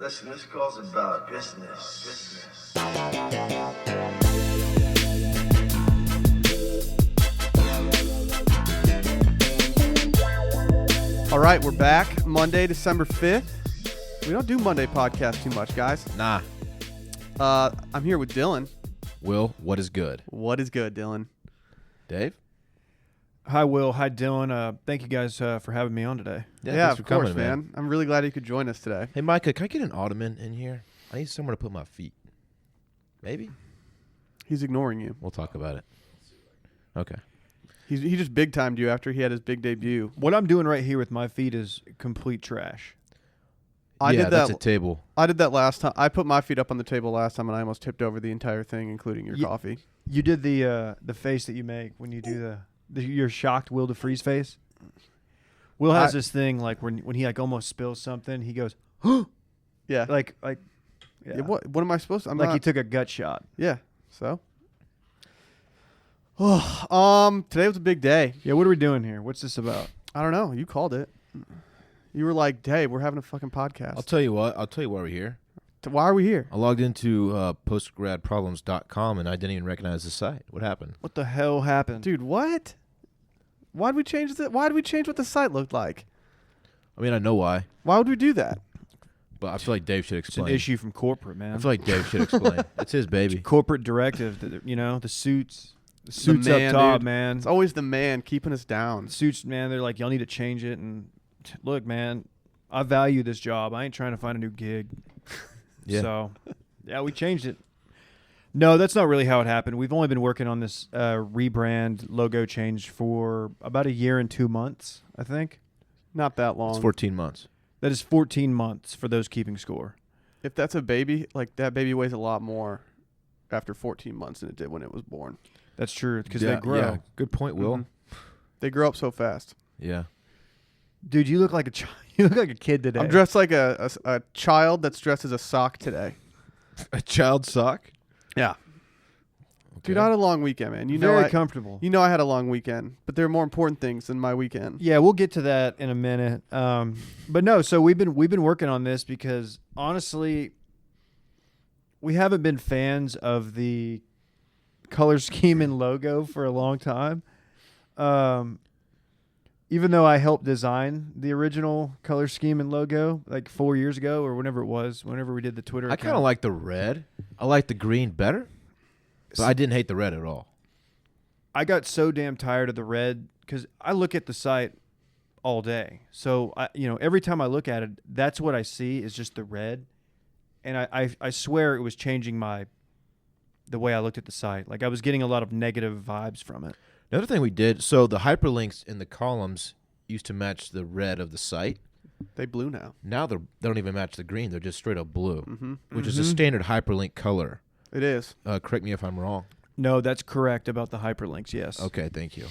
Listen, this call's about business. All right, we're back. Monday, December 5th. We don't do Monday podcast too much, guys. Nah. I'm here with Dylan. Will, what is good? What is good, Dylan? Dave? Hi, Will. Hi, Dylan. Thank you guys for having me on today. Yeah, thanks of for course, coming, man. I'm really glad you could join us today. Hey, Micah, can I get an ottoman in here? I need somewhere to put my feet. Maybe? He's ignoring you. We'll talk about it. Okay. He just big timed you after he had his big debut. What I'm doing right here with my feet is complete trash. I did that. That's a table. I did that last time. I put my feet up on the table last time, and I almost tipped over the entire thing, including your coffee. You did the face that you make when you do your shocked Will to freeze face. Will has this thing like when he like almost spills something, he goes, "Huh!" Yeah. Like Yeah, what am I supposed to? I'm like not, he took a gut shot. Yeah. So. Today was a big day. Yeah, what are we doing here? What's this about? I don't know. You called it. You were like, "Hey, we're having a fucking podcast." I'll tell you what. I'll tell you why we're here. Why are we here? I logged into postgradproblems.com and I didn't even recognize the site. What happened? What the hell happened? Dude, what? Why'd we change what the site looked like? I mean, I know why, Why would we do that? but I feel like Dave should It's an explain. issue from corporate, man. I feel like Dave should explain. It's his baby. Corporate directive, the suits. The suits man, up top, dude. man. It's always the man keeping us down. Suits, man, they're like, y'all need to change it. And look, man, I value this job. I ain't trying to find a new gig. Yeah. So, yeah, we changed it. No, that's not really how it happened. We've only been working on this rebrand logo change for about 1 year and 2 months, I think. Not that long. It's 14 months. That is 14 months for those keeping score. If that's a baby, like that baby weighs a lot more after 14 months than it did when it was born. That's true because Yeah, they grow. yeah. Good point, Will. Mhm. They grow up so fast. Yeah. Dude, you look like you look like a kid today. I'm dressed like a child that's dressed as a sock today. A child sock? Yeah. Okay. Dude, I had a long weekend, man. very comfortable. You know I had a long weekend, but there are more important things than my weekend. Yeah, we'll get to that in a minute. But no, so we've been working on this because honestly, we haven't been fans of the color scheme and logo for a long time. Even though I helped design the original color scheme and logo like 4 years ago or whenever we did the Twitter I account. kind of like the red. I like the green better, but I didn't hate the red at all. I got so damn tired of the red because I look at the site all day. So every time I look at it, that's what I see is just the red, and I swear it was changing the way I looked at the site. Like I was getting a lot of negative vibes from it. Another thing we did, so the hyperlinks in the columns used to match the red of the site. They blue now. Now they don't even match the green; they're just straight up blue, Mm-hmm. which is a standard hyperlink color. It is. Correct me if I'm wrong. No, that's correct about the hyperlinks. Yes. Okay, thank you.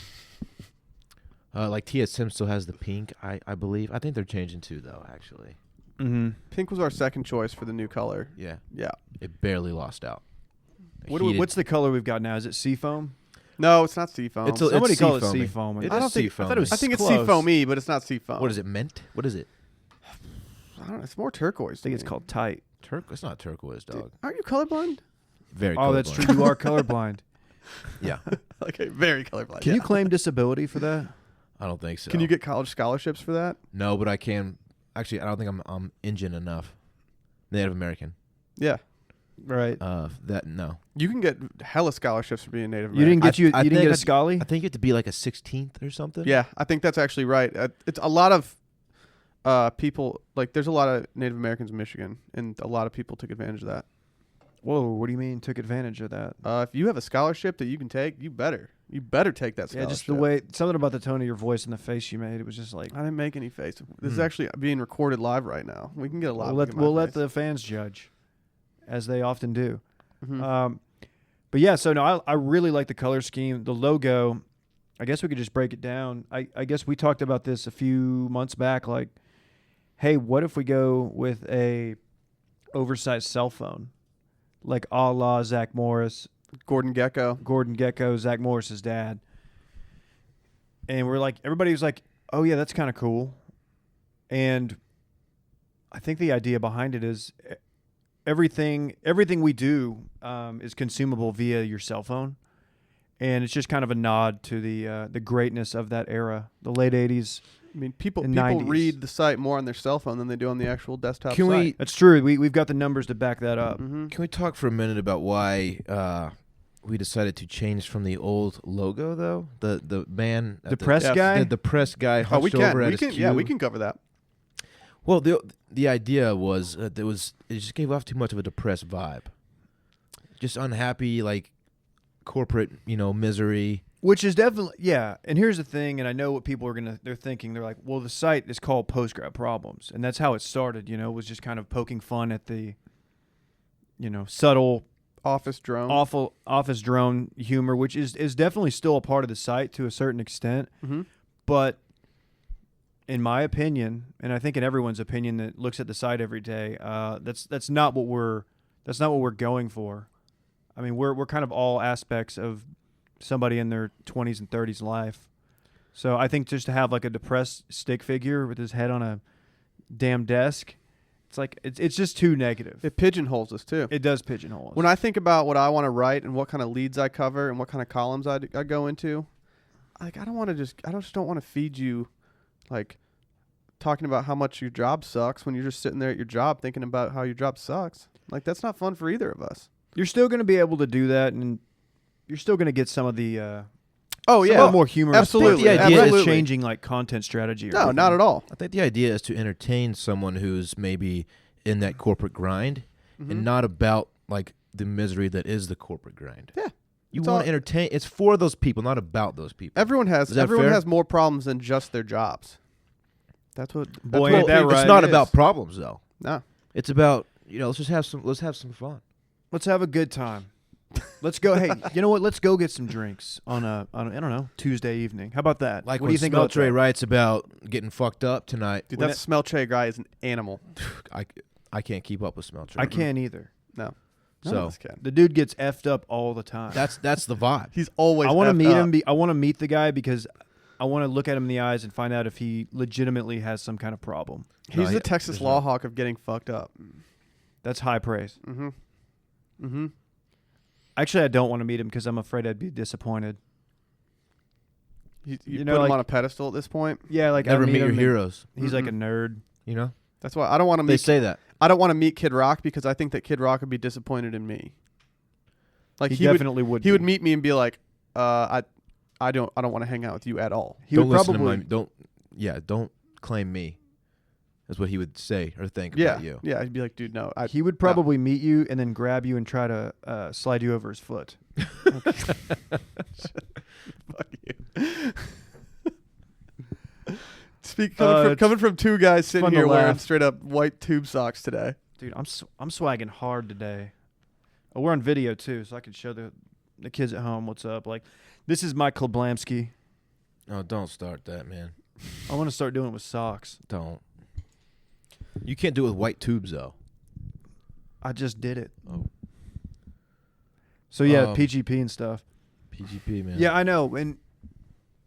Like TSM still has the pink, I believe. I think they're changing too, though. Actually, Mm-hmm. Pink was our second choice for the new color. yeah, Yeah. it barely lost out. What's the color we've got now? Is it seafoam? No, it's not seafoam. It's a- Somebody call it seafoamy. seafoam. It I is don't think. I thought it was. I think it's close. seafoamy, but it's not seafoam. What is it? Mint? What is it? I don't know. It's more turquoise. I think it's called tight. It's not turquoise, Dude, dog. aren't you colorblind? Very. Oh, that's colorblind. true. You are colorblind. Yeah, Okay, very colorblind. Can you claim disability for that? I don't think so. Can you get college scholarships for that? No, but I can. Actually, I don't think I'm Indian enough. Native American. Yeah. Right. That no. You can get hella scholarships for being Native You American. didn't get I you didn't think get a Scully? I think you have to be like a 16th or something. Yeah, I think that's actually right. It's a lot of people, like there's a lot of Native Americans in Michigan, and a lot of people took advantage of that. Whoa, what do you mean took advantage of that? If you have a scholarship that you can take, you better take that scholarship. Yeah, just the way something about the tone of your voice and the face you made. It was just like I didn't make any face. This is actually being recorded live right now. We can get a lot. we'll let the fans judge, as they often do. Mhm. But yeah, so no, I really like the color scheme, the logo. I guess we could just break it down. I guess we talked about this a few months back. Like, hey, what if we go with a oversized cell phone, like a la Zach Morris, Gordon Gekko, Zach Morris's dad. And we're like, everybody was like, oh yeah, that's kind of cool. And I think the idea behind it is everything we do is consumable via your cell phone, and it's just kind of a nod to the greatness of that era, the late 80s. I mean, people and 90s. read the site more on their cell phone than they do on the actual desktop Can site. That's true. We've got the numbers to back that up. Mm-hmm. Can we talk for a minute about why we decided to change from the old logo, though? The man, The press guy? the press guy Oh, we hunched can. over at We his can. cube. Yeah, we can cover that. Well, the idea was it just gave off too much of a depressed vibe, just unhappy, like corporate, misery. Which is definitely, yeah. And here's the thing, and I know what people they're thinking. They're like, well, the site is called Postgrad Problems. And that's how it started, was just kind of poking fun at the, subtle, Office drone. awful office drone humor, which is definitely still a part of the site to a certain extent. Mm-hmm. But in my opinion, and I think in everyone's opinion that looks at the site every day, that's not what we're going for. I mean, we're kind of all aspects of somebody in their 20s and 30s life. So I think just to have like a depressed stick figure with his head on a damn desk, it's like it's just too negative. It pigeonholes us too. It does pigeonhole us. When I think about what I want to write and what kind of leads I cover and what kind of columns I go into, like I just don't want to feed you, like talking about how much your job sucks when you're just sitting there at your job thinking about how your job sucks. Like that's not fun for either of us. You're still going to be able to do that, and you're still going to get some of the Oh some of the more humorous. absolutely. The idea is Absolutely. Absolutely. Changing like content strategy. Or No, anything. not at all. I think the idea is to entertain someone who's maybe in that corporate grind, and not about like the misery that is the corporate grind. Yeah. You It's want all- to entertain. It's for those people, not about those people. Everyone Is that fair? has more problems than just their jobs. That's what. Boy, that's ain't what that people- right. It's not it about is. problems though. No. It's about let's have some fun. Let's have a good time. Let's go. Hey, you know what? Let's go get some drinks on a I don't know, Tuesday evening. How about that? Like what when do you think about Smeltre that? writes about getting fucked up tonight. Dude, When that Smelche guy is an animal. I can't keep up with Smeltre. I can't either. No. So- None of us can. The dude gets effed up all the time. That's the vibe. He's always. I want to effed meet up. him. I want to meet the guy because I want to look at him in the eyes and find out if he legitimately has some kind of problem. He's No, the Texas there's law not. hawk of getting fucked up. That's high praise. Mm-hmm. Mm-hmm. Actually, I don't want to meet him because I'm afraid I'd be disappointed. You know, put him like- on a pedestal at this point. Yeah, like Never I meet your him and heroes. He's like a nerd. You know, That's why I don't want to they meet. say that. I don't want to meet Kid Rock because I think that Kid Rock would be disappointed in me. Like He he would, definitely would. he would be. meet me and be like, I don't want to hang out with you at all. He Don't would listen probably. to my. Don't claim me. That's what he would say or think Yeah, about you. yeah. I'd be like, dude, no. He would probably meet you and then grab you and try to slide you over his foot. Fuck you. Coming from two guys sitting fun to here wearing laugh. straight up white tube socks today. Dude, I'm swagging hard today. Oh, we're on video too, so I can show the kids at home what's up. Like, this is my Klablamski. Oh, don't start that, man. I want to start doing it with socks. Don't. You can't do it with white tubes though. I just did it. Oh, So yeah, Um, PGP and stuff. PGP, man. Yeah, I know, and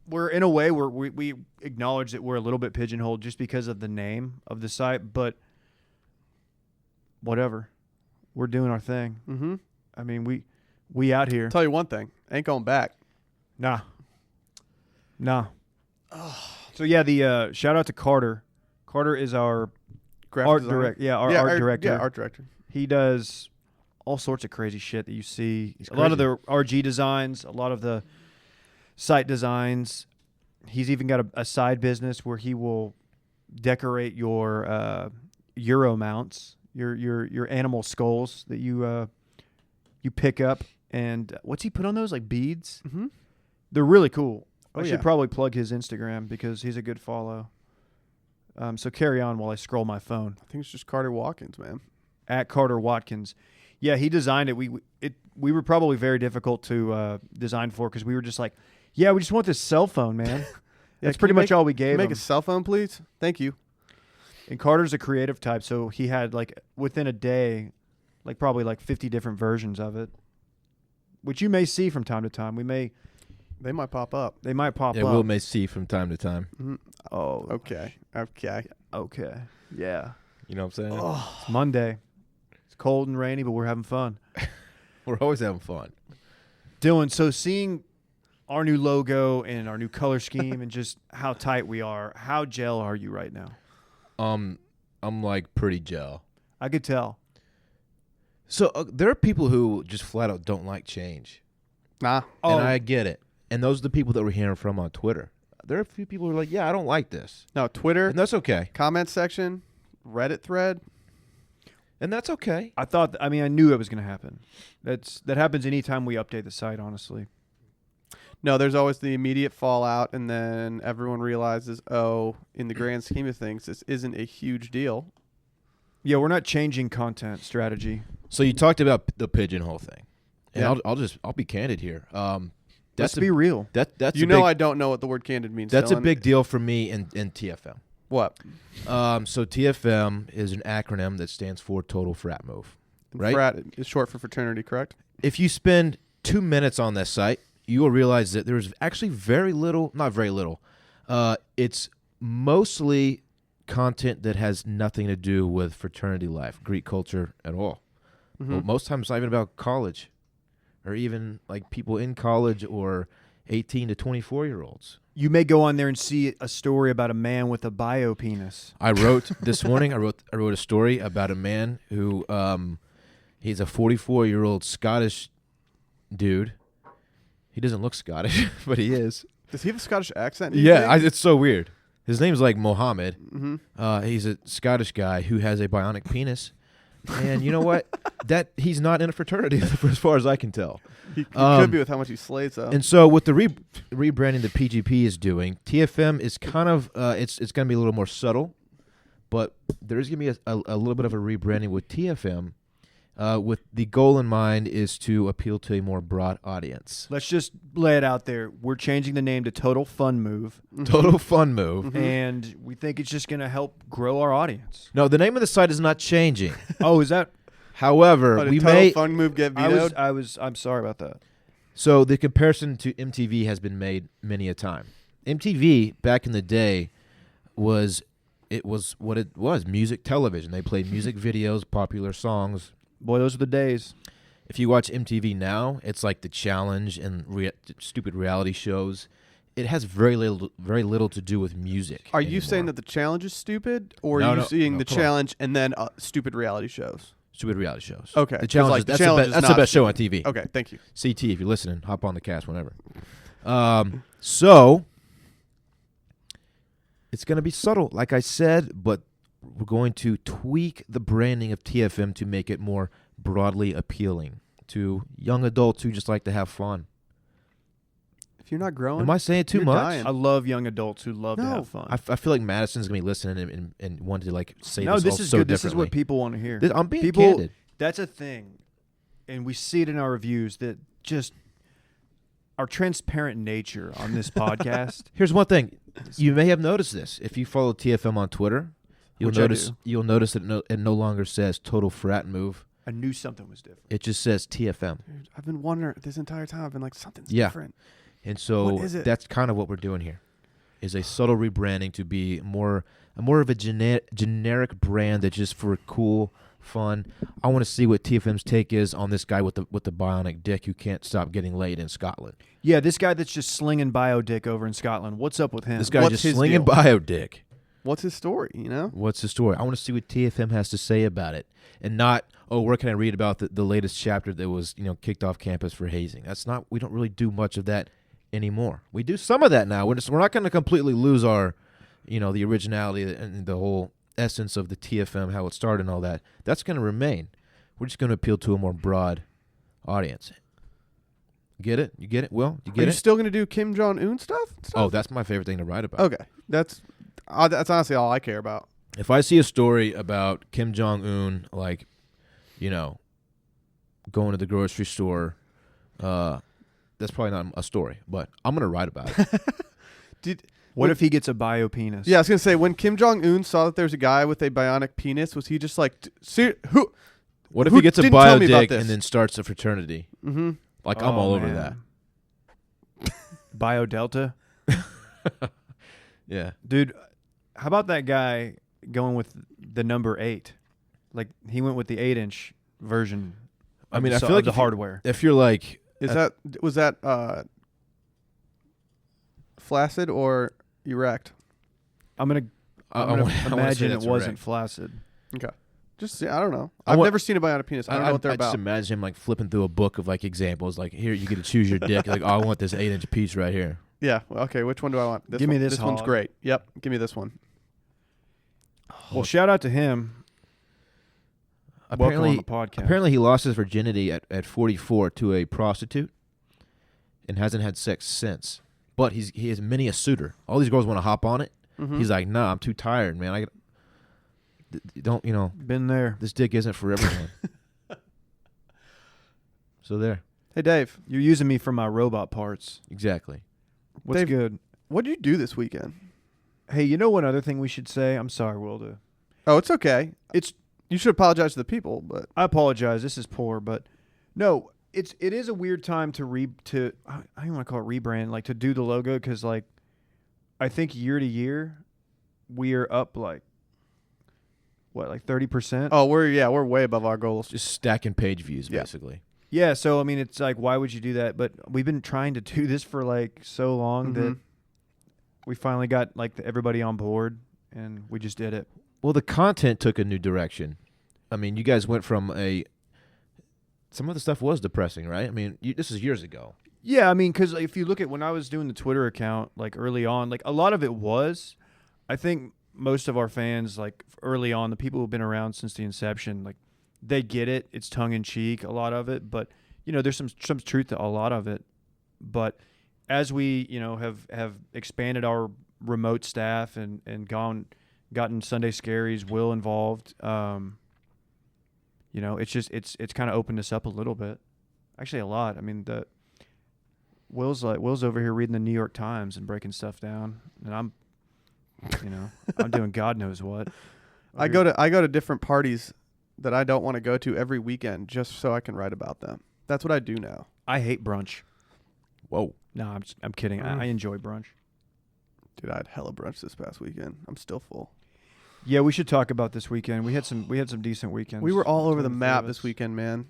we're in a way where we acknowledge that we're a little bit pigeonholed just because of the name of the site, but whatever, we're doing our thing. Mm-hmm. I mean, we out here. Tell you one thing, ain't going back. Nah. So yeah, the shout out to Carter. Carter is our Graphic art designer. director. Yeah, our art director. Yeah, art director. He does all sorts of crazy shit that you see. He's A lot of crazy. the RG designs, a lot of the site designs. He's even got a side business where he will decorate your Euro mounts, your animal skulls that you pick up. And what's he put on those? Like beads? Mm-hmm. They're really cool. Oh, I should yeah. probably plug his Instagram because he's a good follow. So carry on while I scroll my phone. I think it's just Carter Watkins, man. At Carter Watkins. Yeah, he designed it. We were probably very difficult to design for because we were just like, yeah, we just want this cell phone, man. Yeah, That's can pretty you much make- all we Can you gave make him. a cell phone, please? Thank you. And Carter's a creative type, so he had like within a day, like probably like 50 different versions of it, which you may see from time to time. They might pop up. They might pop Yeah, up. Will may see from time to time. Mm-hmm. Oh, Okay. okay. Yeah. You know what I'm saying? It's Monday. It's cold and rainy, but we're having fun. We're always having fun. Dylan, so seeing our new logo and our new color scheme and just how tight we are, how gel are you right now? I'm like pretty gel. I could tell. So there are people who just flat out don't like change. Nah. And I get it. And those are the people that we're hearing from on Twitter. There are a few people who are like, yeah, I don't like this. No, Twitter, And that's okay. comment section, Reddit thread. And that's okay. I knew it was going to happen. That happens anytime we update the site, honestly. No, there's always the immediate fallout, and then everyone realizes, oh, in the grand scheme of things, this isn't a huge deal. Yeah, we're not changing content strategy. So you talked about the pigeonhole thing. And Yeah. I'll be candid here. Let's be real. That's I don't know what the word candid means. That's a Dylan. big deal for me in TFM. What? So TFM is an acronym that stands for Total Frat Move, right? Frat is short for fraternity, correct? If you spend 2 minutes on this site, you will realize that there's actually not very little. It's mostly content that has nothing to do with fraternity life, Greek culture at all. Mm-hmm. Well, most times it's not even about college or even like people in college or 18 to 24-year-olds. You may go on there and see a story about a man with a bio penis. I wrote this morning. I wrote a story about a man who he's a 44-year-old Scottish dude. He doesn't look Scottish, but he is. Does he have a Scottish accent? do you think? It's so weird. His name's like Mohammed. Mm-hmm. He's a Scottish guy who has a bionic penis, and you know what? That he's not in a fraternity as far as I can tell. He could be with how much he slays, though. And so with the rebranding that PGP is doing, TFM is kind of it's going to be a little more subtle, but there is going to be a little bit of a rebranding with TFM, with the goal in mind is to appeal to a more broad audience. Let's just lay it out there. We're changing the name to Total Fun Move, Total fun move. Mm-hmm. and we think it's just going to help grow our audience. No, the name of the site is not changing. Oh, is that? However, Did we Total may. Fun Move get vetoed? I'm sorry about that. So the comparison to MTV has been made many a time. MTV back in the day was what it was, music television. They played music videos, popular songs. Boy, those are the days. If you watch MTV now, it's like The Challenge and stupid reality shows. It has very little to do with music. Are you anymore. saying that the challenge is stupid, or No, are you no, seeing no, the come on. challenge and then stupid reality shows? Stupid reality shows? Okay, The 'cause, Challenge. like, the That's Challenge is that's the not best show on TV. Okay, thank you. CT, if you're listening, hop on the cast whenever. So it's going to be subtle, like I said, but we're going to tweak the branding of TFM to make it more broadly appealing to young adults who just like to have fun. If you're not growing, Am I saying too you're much? dying. I love young adults who love to No. have fun. I feel like Madison's going to be listening and wanting to like say No, this this all is so good. This is what differently. people want to hear. I'm being people, candid. That's a thing, and we see it in our reviews that just our transparent nature on this podcast. Here's one thing. You may have noticed this. If you follow TFM on Twitter, you'll Which I notice do. that it no longer says Total Frat Move. I knew something was different. It just says TFM. Dude, I've been wondering this entire time. I've been like, something's Yeah. different. And so What is it? that's kind of what we're doing here. Is a subtle rebranding to be more of a generic brand that's just for cool fun. I want to see what TFM's take is on this guy with the bionic dick who can't stop getting laid in Scotland. Yeah, this guy that's just slinging bio dick over in Scotland. What's up with him? This guy What's just his slinging deal? bio dick. What's his story? You know, What's the story? I want to see what TFM has to say about it, and not, oh, where can I read about the latest chapter that was kicked off campus for hazing? That's not. We don't really do much of that anymore. We do some of that now. We're not going to completely lose our, the originality and the whole essence of the TFM, how it started and all that. That's going to remain. We're just going to appeal to a more broad audience. Get it? You get it? Will, you are get you it? still gonna do Kim Jong Un stuff? Oh, that's my favorite thing to write about. Okay, that's honestly all I care about. If I see a story about Kim Jong Un, like, going to the grocery store, that's probably not a story, but I'm gonna write about it. What if he gets a bio penis? Yeah, I was gonna say when Kim Jong Un saw that there's a guy with a bionic penis, was he just like, who? What if Who he gets a didn't tell bio me about dick this? and then starts a fraternity? Mm-hmm. Like, I'm Oh, all over man. that. Bio Delta? Yeah. Dude, how about that guy? going with the number 8. Like he went with the 8-inch version. I mean, of I the, feel like of the if you- hardware. If you're like, Was that flaccid or erect? I'm gonna I wanna say imagine it that's wasn't erect. flaccid. Okay. Just I don't know. I I've want- never seen anybody on a penis. I don't know what they're I just about. imagine him like flipping through a book of like examples. Like here, you get to choose your dick. Like, oh, I want this 8-inch piece right here. Yeah. Well, okay. Which one do I want? Give me one. this This one's hog. great. Yep. Give me this one. Well, shout out to him. Welcome on Apparently, the podcast. apparently he lost his virginity at 44 to a prostitute, and hasn't had sex since. But he is many a suitor. All these girls want to hop on it. Mhm. He's like, nah, I'm too tired, man. Don't Been there. this dick isn't for everyone. So there, Hey, Dave. You're using me for my robot parts. exactly. What's Dave- good? What did you do this weekend? Hey, you know one other thing we should say? I'm sorry, Wilda. Oh, it's okay. It's You should apologize to the people, but I apologize. This is poor, but no, it is a weird time to I don't want to call it rebrand, like to do the logo, because like I think year to year we are up like 30%. oh, we're way above our goals. Just stacking page views, Yeah. basically. Yeah, so I mean, it's like, why would you do that? But we've been trying to do this for like so long that Mhm. we finally got like everybody on board, and we just did it. Well, the content took a new direction. I mean, you guys went from some of the stuff was depressing, right? I mean, this is years ago. Yeah, I mean, because if you look at when I was doing the Twitter account, like early on, like a lot of it was, I think most of our fans, like early on, the people who've been around since the inception, like they get it. It's tongue in cheek, a lot of it, but you know, there's some truth to a lot of it. But as we, you know, have expanded our remote staff and gotten Sunday Scaries, Will involved, you know, it's kind of opened us up a little bit, actually a lot. I mean, Will's over here reading the New York Times and breaking stuff down, and I'm doing God knows what. I go to different parties that I don't want to go to every weekend just so I can write about them. That's what I do now. I hate brunch. Whoa. No, I'm kidding. I enjoy brunch. Dude, I had hella brunch this past weekend. I'm still full. Yeah, we should talk about this weekend. We had some decent weekends. We were all over the between map of this us. weekend, man.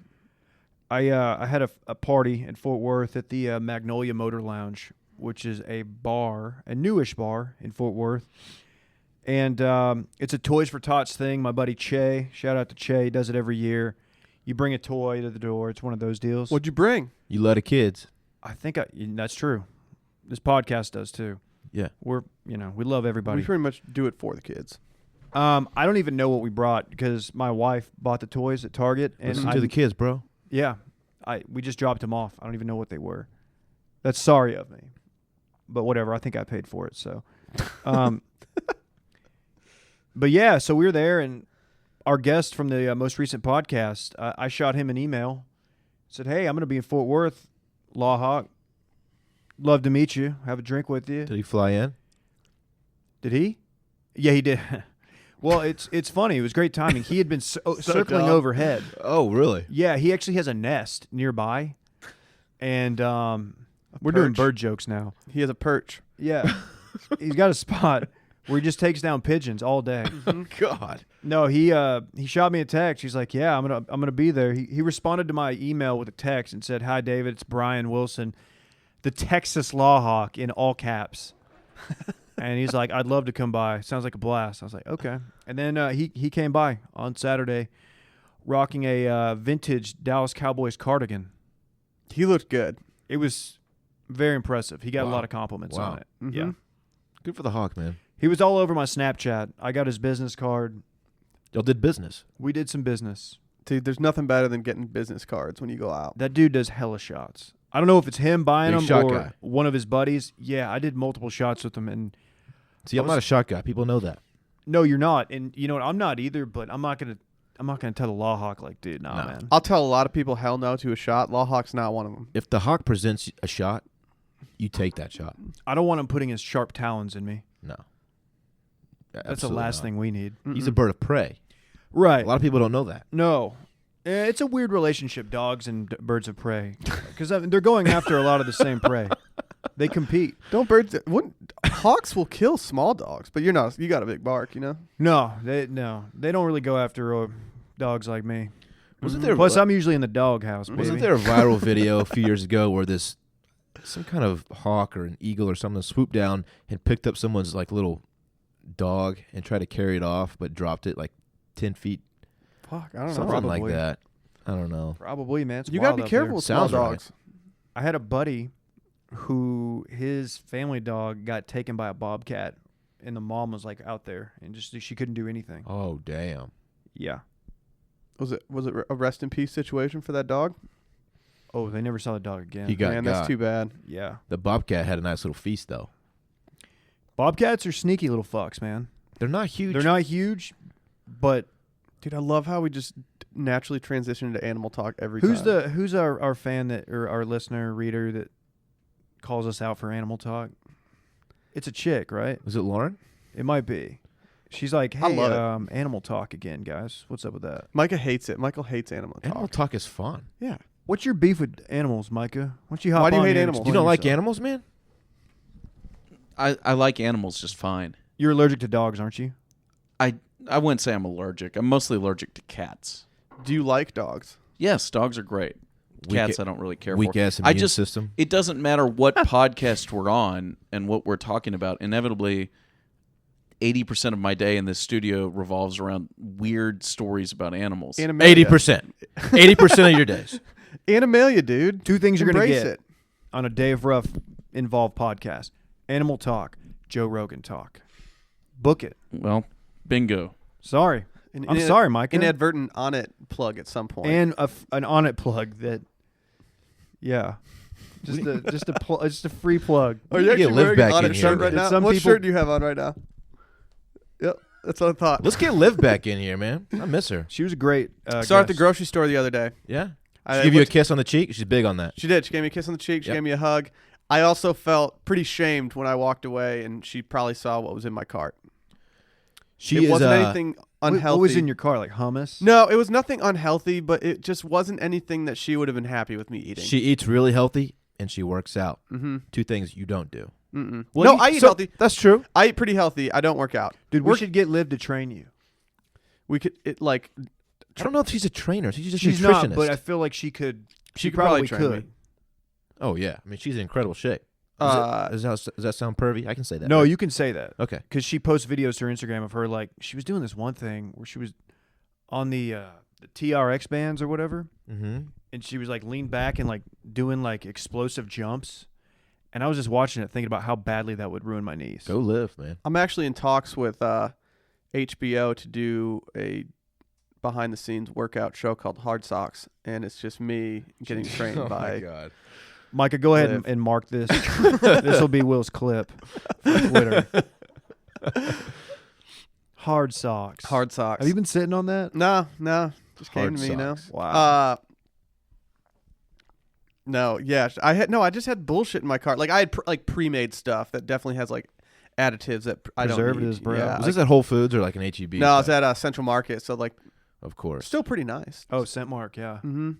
I had a party in Fort Worth at the Magnolia Motor Lounge, which is a newish bar in Fort Worth. And it's a Toys for Tots thing. My buddy Che, shout out to Che, does it every year. You bring a toy to the door. It's one of those deals. What'd you bring? You love the kids. I think that's true. This podcast does too. Yeah. We love everybody. We pretty much do it for the kids. I don't even know what we brought because my wife bought the toys at Target, and Listen to the kids, bro. yeah, we just dropped them off. I don't even know what they were. That's sorry of me, but whatever. I think I paid for it. So, but yeah, so we were there, and our guest from the most recent podcast, I shot him an email, said, "Hey, I'm going to be in Fort Worth, Law Hawk. Love to meet you. Have a drink with you." Did he fly in? Did he? Yeah, he did. Well, it's funny. It was great timing. He had been circling dumb. overhead. Oh, really? Yeah, he actually has a nest nearby, and we're doing perch. bird jokes now. He has a perch. Yeah, he's got a spot where he just takes down pigeons all day. God. No, he shot me a text. He's like, "Yeah, I'm gonna be there." He responded to my email with a text and said, "Hi, David. It's Brian Wilson, the Texas Law Hawk," in all caps. And he's like, "I'd love to come by. Sounds like a blast." I was like, "Okay." And then he came by on Saturday, rocking a vintage Dallas Cowboys cardigan. He looked good. It was very impressive. He got a Wow. lot of compliments Wow. on it. Mhm. Yeah, Good for the Hawk, man. he was all over my Snapchat. I got his business card. Y'all did business. We did some business. Dude, there's nothing better than getting business cards when you go out. That dude does hella shots. I don't know if it's him buying Big them shot or guy. one of his buddies. Yeah, I did multiple shots with him, and See, I'm not a shot guy. People know that. no, you're not. And you know what? I'm not either. But I'm not gonna tell the Law Hawk like, dude, nah, No. man. I'll tell a lot of people hell no to a shot. Law Hawk's not one of them. If the Hawk presents a shot, you take that shot. I don't want him putting his sharp talons in me. No. That's the last thing we need. He's a bird of prey. Right. A lot of people don't know that. No. It's a weird relationship, dogs and birds of prey, because they're going after a lot of the same prey. They compete. Don't birds? Hawks will kill small dogs, but you're not. You got a big bark, you know. No, they don't really go after dogs like me. Wasn't there? Plus, I'm usually in the doghouse. Wasn't there a viral video a few years ago where some kind of hawk or an eagle or something swooped down and picked up someone's like little dog and tried to carry it off, but dropped it like 10 feet, Fuck, I don't know. something like that. I don't know. Probably, man. It's You gotta wild be out careful there. with small Sounds right. dogs. I had a buddy who his family dog got taken by a bobcat, and the mom was like out there, and she couldn't do anything. Oh damn! Yeah. Was it a rest in peace situation for that dog? Oh, they never saw the dog again. He got Man, that's too bad. Yeah. The bobcat had a nice little feast though. Bobcats are sneaky little fucks, man. They're not huge. They're not huge, but Dude, I love how we just naturally transition into animal talk every time. who's our fan that or our listener reader that calls us out for animal talk? It's a chick, right? Was it Lauren? It might be. She's like, I hey, love it. animal talk again, guys. What's up with that? Micah hates it. Michael hates animal talk. Animal talk is fun. Yeah. What's your beef with animals, Micah? Why don't you hop Why do you on hate here and animals? You explain don't like yourself? animals, man? I like animals just fine. You're allergic to dogs, aren't you? I wouldn't say I'm allergic. I'm mostly allergic to cats. Do you like dogs? Yes, dogs are great. Cats I don't really care for. Weak ass I immune just system. It doesn't matter what podcast we're on and what we're talking about. Inevitably, 80% of my day in this studio revolves around weird stories about animals. 80%. 80% of your days. Animalia, dude. Two things you're going to Embrace get it. on a Dave Ruff involved podcast. Animal talk, Joe Rogan talk. Book it. Well, bingo. Sorry. I'm sorry, Micah. Inadvertent on it plug at some point. And an on it plug that, yeah. Just a free plug. Are you We need to actually get Liv wearing back an on in it here, shirt man. right now? Some What people- shirt do you have on right now? Yep, that's what I thought. Let's get Liv back in here, man. I miss her. She was a great Saw her at the guest. grocery store the other day. Yeah. I She give you a went- kiss on the cheek? She's big on that. She did. She gave me a kiss on the cheek. She Yep. gave me a hug. I also felt pretty shamed when I walked away, and she probably saw what was in my cart. She it wasn't anything unhealthy. What was in your car? Like hummus? No, it was nothing unhealthy, but it just wasn't anything that she would have been happy with me eating. She eats really healthy and she works out. Mm-hmm. Two things you don't do. Mm-mm. Well, No, you- I eat so- healthy. That's true. I eat pretty healthy. I don't work out. Dude, we should get Liv to train you. We could like I don't know if she's a trainer. She's just a She's nutritionist. not, but I feel like she could. She could probably probably train could. me. Oh yeah, I mean she's in incredible shape. Does that sound pervy? I can say that. No, right? you can say that. Okay. Because she posts videos to her Instagram of her, like, she was doing this one thing where she was on the TRX bands or whatever, Mm-hmm. and she was, like, leaned back and, like, doing, like, explosive jumps. And I was just watching it thinking about how badly that would ruin my knees. Go live, man. I'm actually in talks with HBO to do a behind-the-scenes workout show called Hard Socks, and it's just me getting trained Oh my by. god. Micah, go ahead Liv. and mark this. This will be Will's clip for Twitter. Hard socks. Hard Socks. Have you been sitting on that? No, just came Hard to me, you know. Socks. Wow. No, yeah, I just had bullshit in my cart. Like I had pre-made stuff that definitely has like additives that I don't need. Preservatives, bro. Yeah, Was this at Whole Foods or like an HEB? no, it's at Central Market, so like Of course. still pretty nice. Oh, Scent Mark, yeah. Mm-hmm.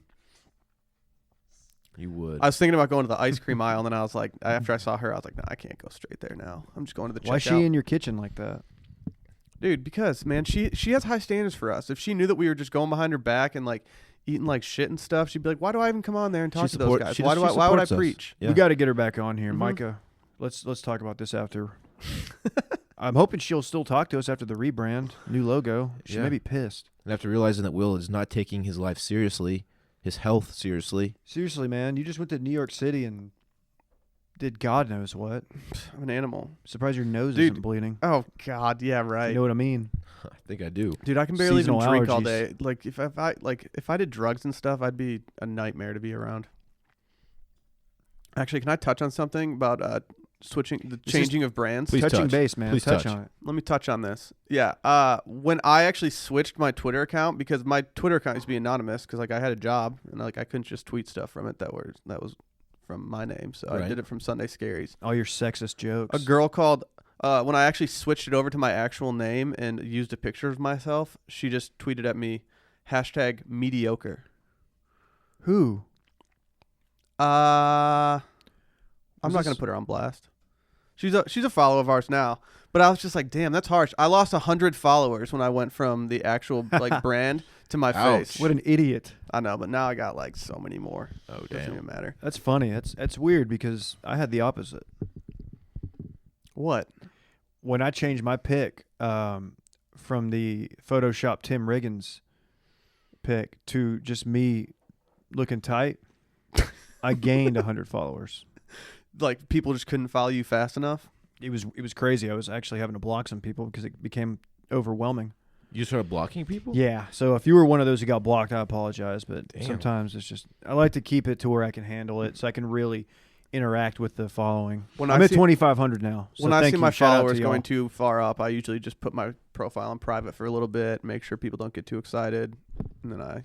You would. I was thinking about going to the ice cream aisle, and then I was like, after I saw her, I was like, no, I can't go straight there now. I'm just going to the checkout. Why is she in your kitchen like that? Dude, because man, she has high standards for us. If she knew that we were just going behind her back and like eating like shit and stuff, she'd be like, why do I even come on there and talk to those guys? Why would I supports us. preach? Yeah. We got to get her back on here, Mhm. Micah. Let's talk about this after. I'm hoping she'll still talk to us after the rebrand, new logo. She Yeah. may be pissed. And after realizing that Will is not taking his life seriously, his health seriously. Seriously, man, you just went to New York City and did God knows what. I'm an animal. Surprised your nose Dude. isn't bleeding. Oh God, yeah, right. You know what I mean? I think I do. Dude, I can barely even Seasonal drink all allergies. day. Like if I did drugs and stuff, I'd be a nightmare to be around. Actually, can I touch on something about changing of brands? Please Touching touch. base, man. Please touch touch. on it. Let me touch on this. Yeah. When I actually switched my Twitter account, because my Twitter account used to be anonymous because like I had a job and like I couldn't just tweet stuff from it that was from my name. So I Right. did it from Sunday Scaries. All your sexist jokes. A girl called when I actually switched it over to my actual name and used a picture of myself, she just tweeted at me #mediocre. Who? I I'm not gonna put her on blast. She's a follower of ours now, but I was just like, damn, that's harsh. I lost 100 followers when I went from the actual like brand to my face. What an idiot. I know, but now I got like so many more. Oh, It doesn't damn. even matter. That's funny. That's weird because I had the opposite. What? When I changed my pic from the Photoshop Tim Riggins pic to just me looking tight, I gained 100 followers. Like people just couldn't follow you fast enough? It was crazy. I was actually having to block some people because it became overwhelming. You started blocking people? Yeah. So if you were one of those who got blocked, I apologize. But Damn. sometimes it's just I like to keep it to where I can handle it, so I can really interact with the following. When I'm I at see- 2,500 now. So When I thank see you. my Shout out to followers y'all. going too far up, I usually just put my profile on private for a little bit, make sure people don't get too excited, and then I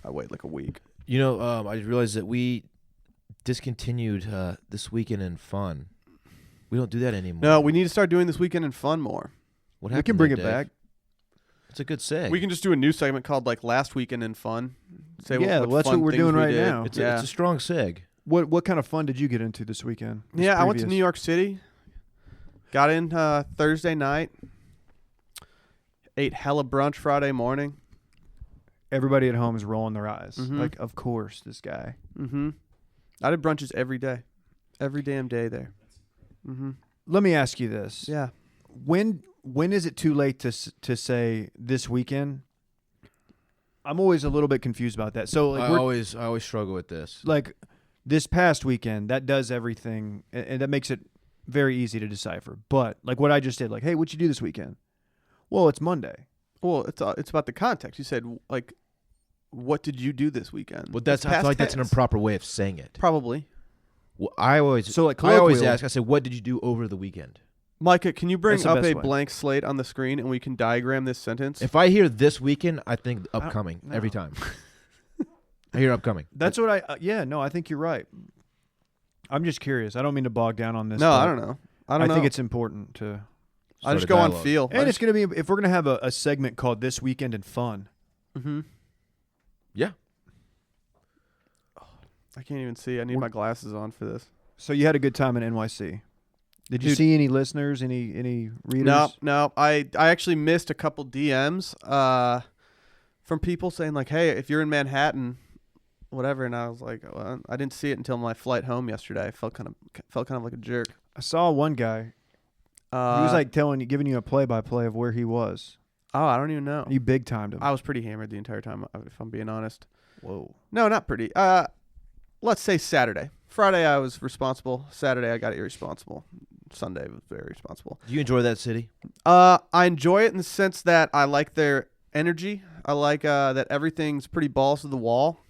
wait like a week. You know, I realized that we discontinued This Weekend in Fun. We don't do that anymore. No, we need to start doing this weekend in fun more. What We happened can bring there, it Dave? back. It's a good seg. We can just do a new segment called like Last Weekend in Fun. Say Yeah, what well, that's fun what we're things doing we right did. now. It's yeah. a strong seg. What kind of fun did you get into this weekend? This I went to previous- New York City. Got in Thursday night. Ate hella brunch Friday morning. Everybody at home is rolling their eyes. Mhm. Like, of course, this guy. Mm-hmm. I did brunches every day. Every damn day there. Mm-hmm. Let me ask you this. Yeah. When is it too late to say this weekend? I'm always a little bit confused about that. So like I always struggle with this. like this past weekend, that does everything, and that makes it very easy to decipher. But like what I just did, like, hey, what'd you do this weekend? Well, it's Monday. Well, it's about the context. You said like, what did you do this weekend? But that's It's I feel past like that's an tense. improper way of saying it. Probably. Well, I always So, like, I always colloquial- ask. I say, "What did you do over the weekend?" Micah, can you bring That's the up best a way. blank slate on the screen and we can diagram this sentence? If I hear this weekend, I think don't- upcoming no. every time. I hear upcoming. That's what I. Yeah, no, I think you're right. I'm just curious. I don't mean to bog down on this. No, but I don't know. I don't know. think it's important to. I Start just a go on dialogue. feel. And it's going to be if we're going to have a segment called This Weekend in Fun. Mm-hmm. Yeah. I can't even see. I need my glasses on for this. So you had a good time in NYC. Did you Dude. see any listeners, any readers? No. I actually missed a couple DMs from people saying like, "Hey, if you're in Manhattan, whatever." And I was like, well, I didn't see it until my flight home yesterday. I felt kind of like a jerk. I saw one guy. He was like giving you a play-by-play of where he was. "Oh, I don't even know." You big timed him. I was pretty hammered the entire time, if I'm being honest. Whoa. No, not pretty. Let's say Saturday. Friday I was responsible. Saturday I got irresponsible. Sunday was very responsible. Do you enjoy that city? I enjoy it in the sense that I like their energy. I like that everything's pretty balls to the wall.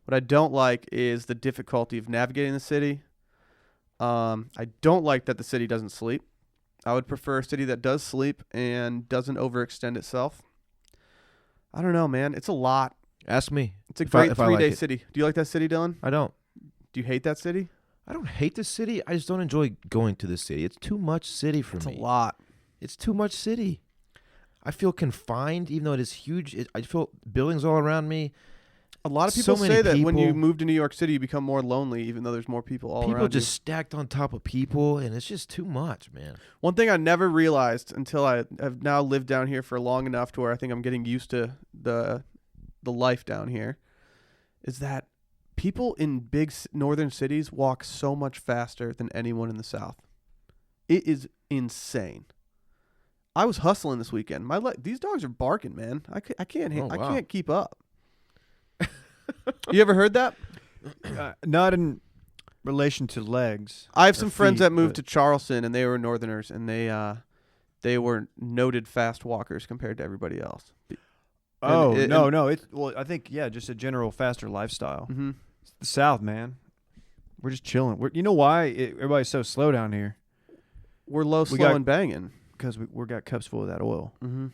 What I don't like is the difficulty of navigating the city. I don't like that the city doesn't sleep. I would prefer a city that does sleep and doesn't overextend itself. I don't know, man. It's a lot. Ask me. It's a If I- great if I like 3-day it. city. Do you like that city, Dylan? I don't. Do you hate that city? I don't hate the city. I just don't enjoy going to the city. It's too much city for It's me. a lot. It's too much city. I feel confined, even though it is huge. I feel buildings all around me. A lot of So people many say that when you people- move to New York City, you become more lonely, even though there's more people all People around just stacked on top of people, and it's just too much, man. you. One thing I never realized until I have now lived down here for long enough to where I think I'm getting used to the life down here is that people in big northern cities walk so much faster than anyone in the South. It is insane. I was hustling this weekend. These dogs are barking, man. I can't Oh, I wow. can't keep up. You ever heard that? Not in relation to legs. I have or some friends feet, that moved but- to Charleston, and they were Northerners, and they were noted fast walkers compared to everybody else. Oh, and- no. Well, I think, just a general faster lifestyle. Mm-hmm. It's the South, man. We're just chilling. You know why everybody's so slow down here? We're low, We slow, got- and banging. Because we got cups full of that oil. Mm-hmm.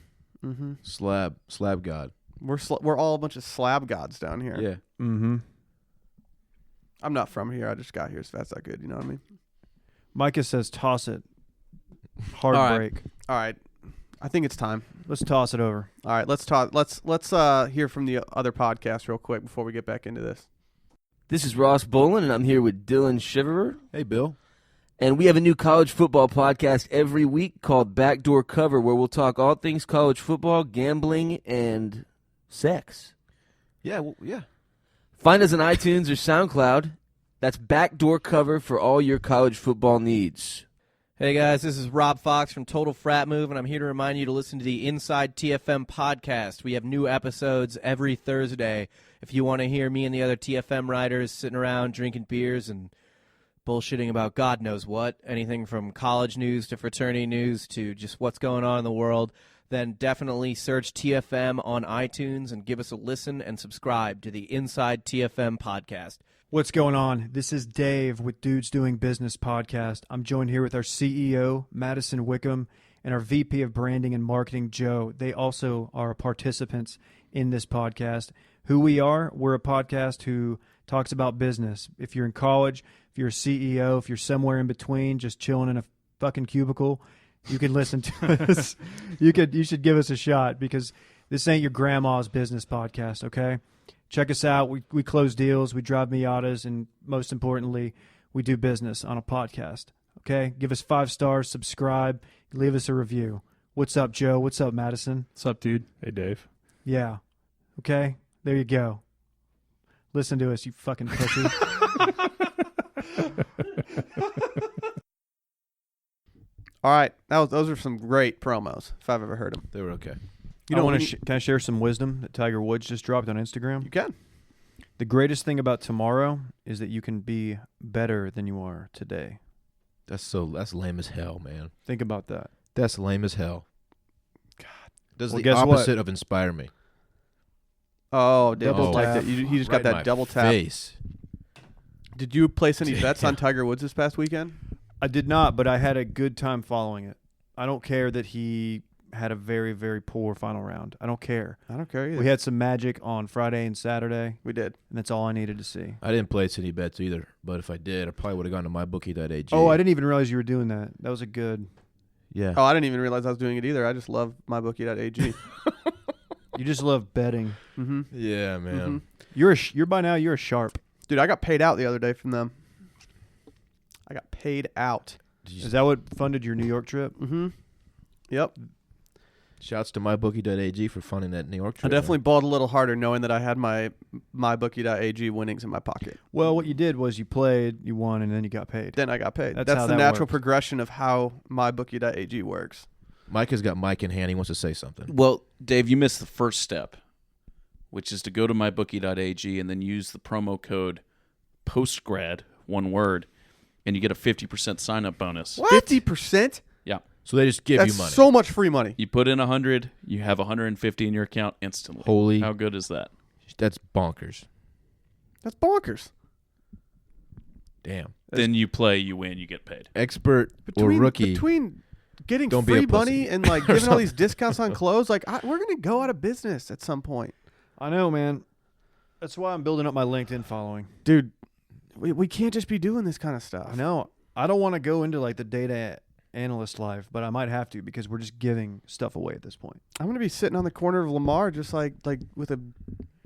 Mm-hmm. Slab God. We're all a bunch of slab gods down here. Yeah. Mm-hmm. I'm not from here. I just got here as fast as I could. You know what I mean? Micah says toss it. Hard All right. break. All right. I think it's time. Let's toss it over. All right. Let's talk. Let's hear from the other podcast real quick before we get back into this. This is Ross Bolin, and I'm here with Dylan Shiverer. Hey, Bill. And we have a new college football podcast every week called Backdoor Cover, where we'll talk all things college football, gambling, and sex. Yeah, well, yeah. Find us on iTunes or SoundCloud. That's Backdoor Cover for all your college football needs. Hey guys, this is Rob Fox from Total Frat Move, and I'm here to remind you to listen to the Inside TFM podcast. We have new episodes every Thursday. If you want to hear me and the other TFM writers sitting around drinking beers and bullshitting about God knows what, anything from college news to fraternity news to just what's going on in the world, then definitely search TFM on iTunes and give us a listen and subscribe to the Inside TFM podcast. What's going on? This is Dave with Dudes Doing Business podcast. I'm joined here with our CEO, Madison Wickham, and our VP of Branding and Marketing, Joe. They also are participants in this podcast. Who we are, we're a podcast who talks about business. If you're in college, if you're a CEO, if you're somewhere in between, just chilling in a fucking cubicle, you can listen to us. You should give us a shot because this ain't your grandma's business podcast, okay? Check us out. We close deals, we drive Miatas, and most importantly, we do business on a podcast, okay? Give us 5 stars, subscribe, leave us a review. What's up, Joe? What's up, Madison? What's up, dude? Hey, Dave. Yeah. Okay? There you go. Listen to us, you fucking pussy. All right, those are some great promos if I've ever heard them. They were okay. Can I share some wisdom that Tiger Woods just dropped on Instagram? You can. The greatest thing about tomorrow is that you can be better than you are today. That's lame as hell, man. Think about that. That's lame as hell. God. Does Well, the guess opposite what? of inspire me. Oh, Dave Double just liked tap. it. He just Right got in that my double tap. face. Did you place any bets on Damn. Tiger Woods this past weekend? I did not, but I had a good time following it. I don't care that he had a very, very poor final round. I don't care. I don't care either. We had some magic on Friday and Saturday, We did. and that's all I needed to see. I didn't place any bets either, but if I did, I probably would have gone to mybookie.ag. Oh, I didn't even realize you were doing that. That was a good. Yeah. Oh, I didn't even realize I was doing it either. I just love mybookie.ag. You just love betting. Mm-hmm. Yeah, man. Mm-hmm. You're by now you're a sharp. Dude, I got paid out the other day from them. I got paid out. Is that what funded your New York trip? Mm-hmm. Yep. Shouts to mybookie.ag for funding that New York I trip. definitely balled a little harder knowing that I had my mybookie.ag winnings in my pocket. Well, what you did was you played, you won, and then you got paid. Then I got paid. That's That's how the that natural works. progression of how mybookie.ag works. Mike has got Mike in hand. He wants to say something. Well, Dave, you missed the first step, which is to go to mybookie.ag and then use the promo code POSTGRAD, one word, and you get a 50% sign-up bonus. 50%? Yeah. So they just give That's you money. so much free money. You put in 100, you have 150 in your account instantly. Holy. How good is that? That's bonkers. That's bonkers. Damn. Then you play, you win, you get paid. Expert or rookie. Between getting Don't be free a pussy. money and like giving all these discounts on clothes, like we're gonna go out of business at some point, I know, man. That's why I'm building up my LinkedIn following. dude. We can't just be doing this kind of stuff. I know. I don't want to go into like the data analyst life, but I might have to because we're just giving stuff away at this point. I'm gonna be sitting on the corner of Lamar, just like with a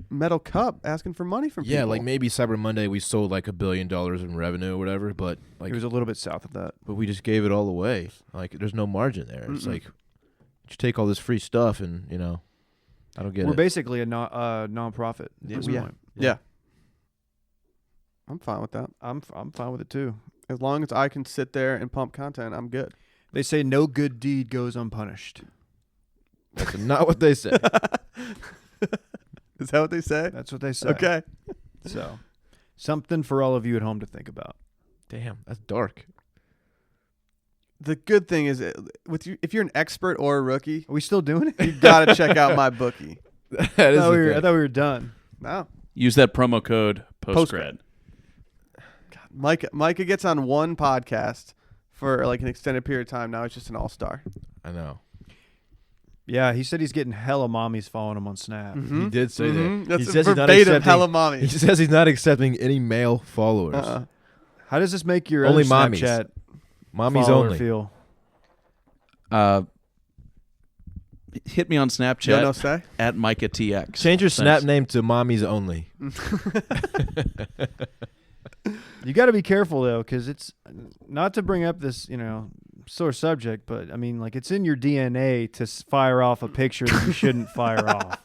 metal cup, asking for money from Yeah, people. like maybe Cyber Monday we sold like $1 billion in revenue or whatever, but like It was a little bit south of that. but we just gave it all away. Like there's no margin there. It's like you take all this free stuff and I don't get We're it. basically a non-profit. At this yeah. point. Yeah. I'm fine with that. I'm fine with it too. As long as I can sit there and pump content, I'm good. They say no good deed goes unpunished. That's not what they said. Is that what they say? That's what they say. Okay. So, something for all of you at home to think about. Damn, that's dark. The good thing is, with you, if you're an expert or a rookie, Are we still doing it? you gotta check out my bookie. That is I, thought the we were, thing. I thought we were done. No, Use that promo code POSTGRAD. POSTGRAD. Micah gets on one podcast for like an extended period of time. Now he's just an all-star. I know. Yeah, he said he's getting hella mommies following him on Snap. He did say that. That's He says he's not verbatim accepting- hella He mommy. says he's not accepting any male followers. How does this make your Only other mommies. Snapchat Mommies follower only. feel? Hit me on You Snapchat don't know say? at MicahTX. Change your Thanks. Snap name to Mommies Only. You got to be careful though, because it's not to bring up this, sore subject, but I mean, like it's in your DNA to fire off a picture that you shouldn't fire off.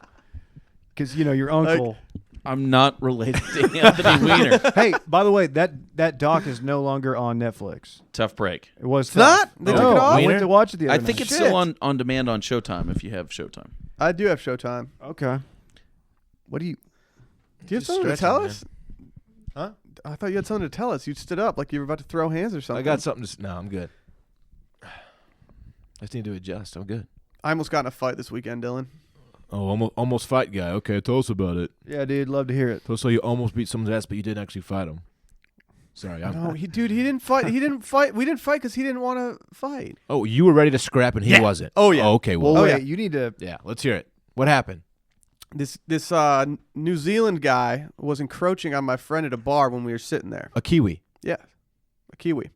Because your uncle. I'm not related to Anthony Weiner. Hey, by the way, that doc is no longer on Netflix. Tough break. It was not? They took it off? I went to watch it the other I night. think it's Shit. still on demand on Showtime if you have Showtime. I do have Showtime. Okay. What do you have Just something to stretching, tell man. us? Huh? I thought you had something to tell us. You stood up like you were about to throw hands or something. I got something to. No, I'm good. I just need to adjust. I'm good. I almost got in a fight this weekend, Dylan. Oh, almost fight guy. Okay, tell us about it. Yeah, dude, love to hear it. Tell us how you almost beat someone's ass, but you didn't actually fight him. Sorry, No, he didn't fight. He didn't fight. We didn't fight because he didn't want to fight. Oh, you were ready to scrap and he Yeah. wasn't. Oh, yeah. Oh, okay. Well, Well, Oh, wait, yeah. you need to. yeah. Let's hear it. What happened? This New Zealand guy was encroaching on my friend at a bar when we were sitting there. A Kiwi. Yeah, a Kiwi.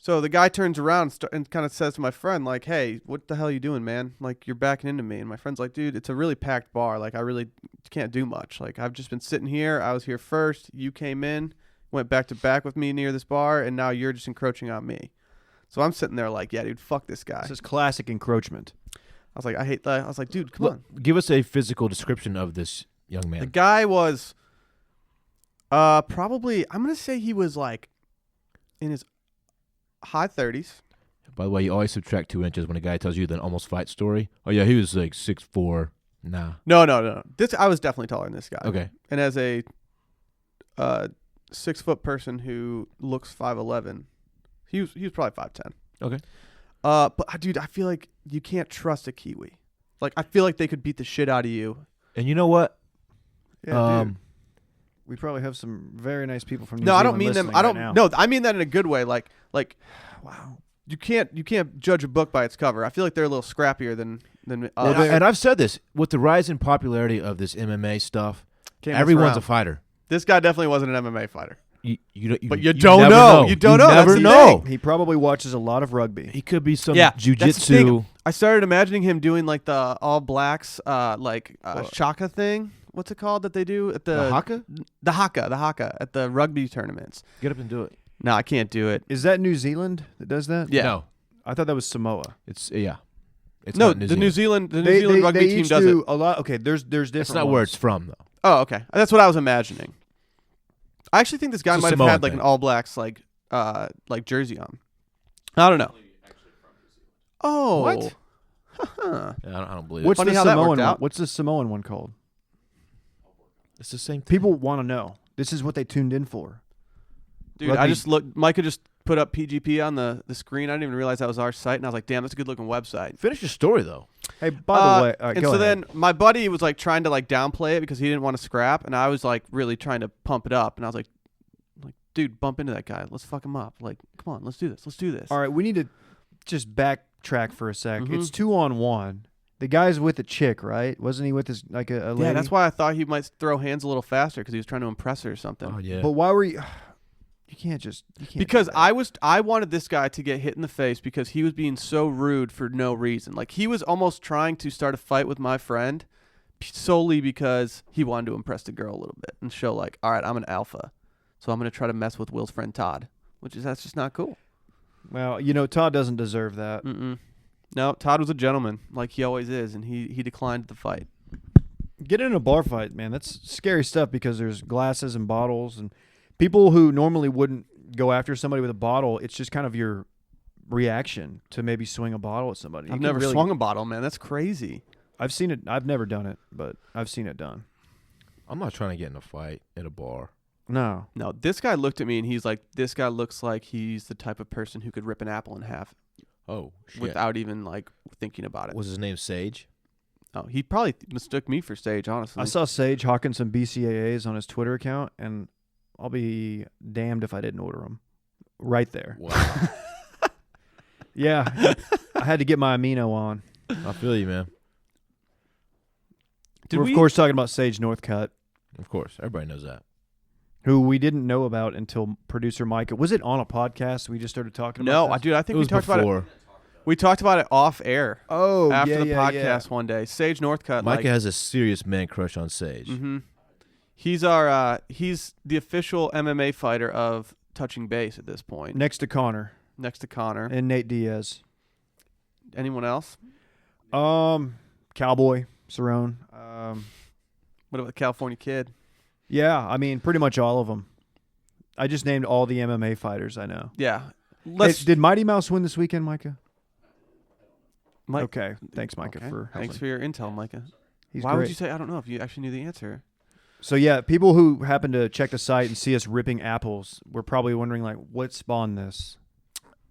So the guy turns around and kind of says to my friend, like, "Hey, what the hell are you doing, man? Like, you're backing into me." And my friend's like, "Dude, it's a really packed bar. Like, I really can't do much. Like, I've just been sitting here. I was here first. You came in, went back to back with me near this bar, and now you're just encroaching on me." So I'm sitting there like, "Yeah, dude, fuck this guy." This is classic encroachment. I was like, "I hate that." I was like, "Dude, come on." Give us a physical description of this young man. The guy was probably, I'm going to say he was like in his high 30s. By the way, you always subtract 2 inches when a guy tells you the almost fight story. Oh, yeah, he was like 6'4". Nah. No. I was definitely taller than this guy. Okay. And as a 6-foot person who looks 5'11", he was probably 5'10". Okay. But dude, I feel like you can't trust a Kiwi. Like, I feel like they could beat the shit out of you. And you know what? Yeah, dude. We probably have some very nice people from New No, Zealand I don't mean them. listening I don't. right now. No, I mean that in a good way. Like, wow. You can't judge a book by its cover. I feel like they're a little scrappier than us. And I've said this, with the rise in popularity of this MMA stuff, Can't mess everyone's around. a fighter. This guy definitely wasn't an MMA fighter. But you don't never know. You don't know. That's never the know. thing. He probably watches a lot of rugby. He could be some Yeah, that's the jujitsu. thing. I started imagining him doing like the All Blacks, shaka thing. What's it called that they do at The haka? The haka at the rugby tournaments. Get up and do it. No, I can't do it. Is that New Zealand that does that? Yeah. No, I thought that was Samoa. it's It's No, not the New Zealand rugby they team each does do it. a lot. Okay, there's different. That's not where ones. it's from, though. Oh, okay. That's what I was imagining. I actually think this guy It's a might have Samoan had like thing. an All Blacks like jersey on. I don't know. Oh, What? Huh. Yeah, I don't believe What's it. Funny the how that Samoan worked one? out. What's the Samoan one called? It's the same thing. People want to know. This is what they tuned in for. Dude, I Rugby- just looked. Micah just put up PGP on the screen. I didn't even realize that was our site, and I was like, "Damn, that's a good looking website." Finish your story, though. Hey, by the way, all right, and go so ahead. then my buddy was like trying to like downplay it because he didn't want to scrap, and I was like really trying to pump it up, and I was like, dude, bump into that guy. Let's fuck him up. Like, come on, let's do this. Let's do this. All right, we need to just backtrack for a sec. Mhm. It's 2-on-1. The guy's with a chick, right? Wasn't he with his like a lady? Yeah, that's why I thought he might throw hands a little faster because he was trying to impress her or something. Oh, yeah. But why were you? You can't just. You can't Because do that. I wanted this guy to get hit in the face because he was being so rude for no reason. Like, he was almost trying to start a fight with my friend solely because he wanted to impress the girl a little bit and show like, all right, I'm an alpha, so I'm gonna try to mess with Will's friend Todd, that's just not cool. Well, Todd doesn't deserve that. No, Todd was a gentleman, like he always is, and he declined the fight. Get in a bar fight, man. That's scary stuff because there's glasses and bottles and people who normally wouldn't go after somebody with a bottle. It's just kind of your reaction to maybe swing a bottle at somebody. You I've can never really- swung a bottle, man. That's crazy. I've seen it. I've never done it, but I've seen it done. I'm not trying to get in a fight at a bar. No. No, this guy looked at me and he's like, this guy looks like he's the type of person who could rip an apple in half Oh, shit. without even like thinking about it. Was his name Sage? Oh, he probably mistook me for Sage, honestly. I saw Sage hawking some BCAAs on his Twitter account, and I'll be damned if I didn't order them. Right there. Wow. Yeah. I had to get my amino on. I feel you, man. We're, of course, talking about Sage Northcutt, Of course. Everybody knows that. who we didn't know about until producer Micah. Was it on a podcast we just started talking about? No, this? dude, I think It we was talked about it. before. We talked about it off air Oh, after yeah, the yeah, podcast one day. Sage Northcutt. Micah has a serious man crush on Sage. Mm-hmm. He's he's the official MMA fighter of Touching Base at this point. Next to Connor Next to Connor. and Nate Diaz. Anyone else? Cowboy, Cerrone. What about the California Kid? Yeah, I mean, pretty much all of them. I just named all the MMA fighters I know. Yeah. Hey, did Mighty Mouse win this weekend, Micah? Mike. Okay, thanks, Micah, Okay. for helping. Thanks for your intel, Micah. He's Why great. would you say I don't know if you actually knew the answer? So yeah, people who happen to check the site and see us ripping apples, were probably wondering like, what spawned this?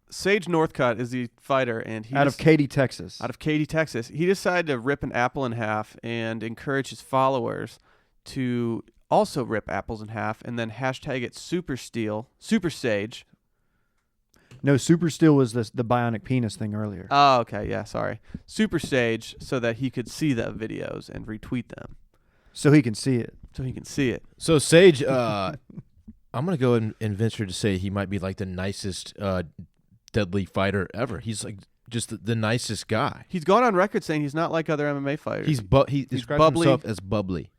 Sage Northcutt is the fighter, and he Out of Katy, Texas. out of Katy, Texas. He decided to rip an apple in half and encourage his followers to also rip apples in half, and then hashtag it Super Sage. No, Super Steel was the bionic penis thing earlier. Oh, okay, yeah, sorry. Super Sage, so that he could see the videos and retweet them, So he can see it. so he can see it. So Sage, I'm gonna go and venture to say he might be like the nicest deadly fighter ever. He's like just the nicest guy. He's gone on record saying he's not like other MMA fighters. He describes bubbly. himself as bubbly,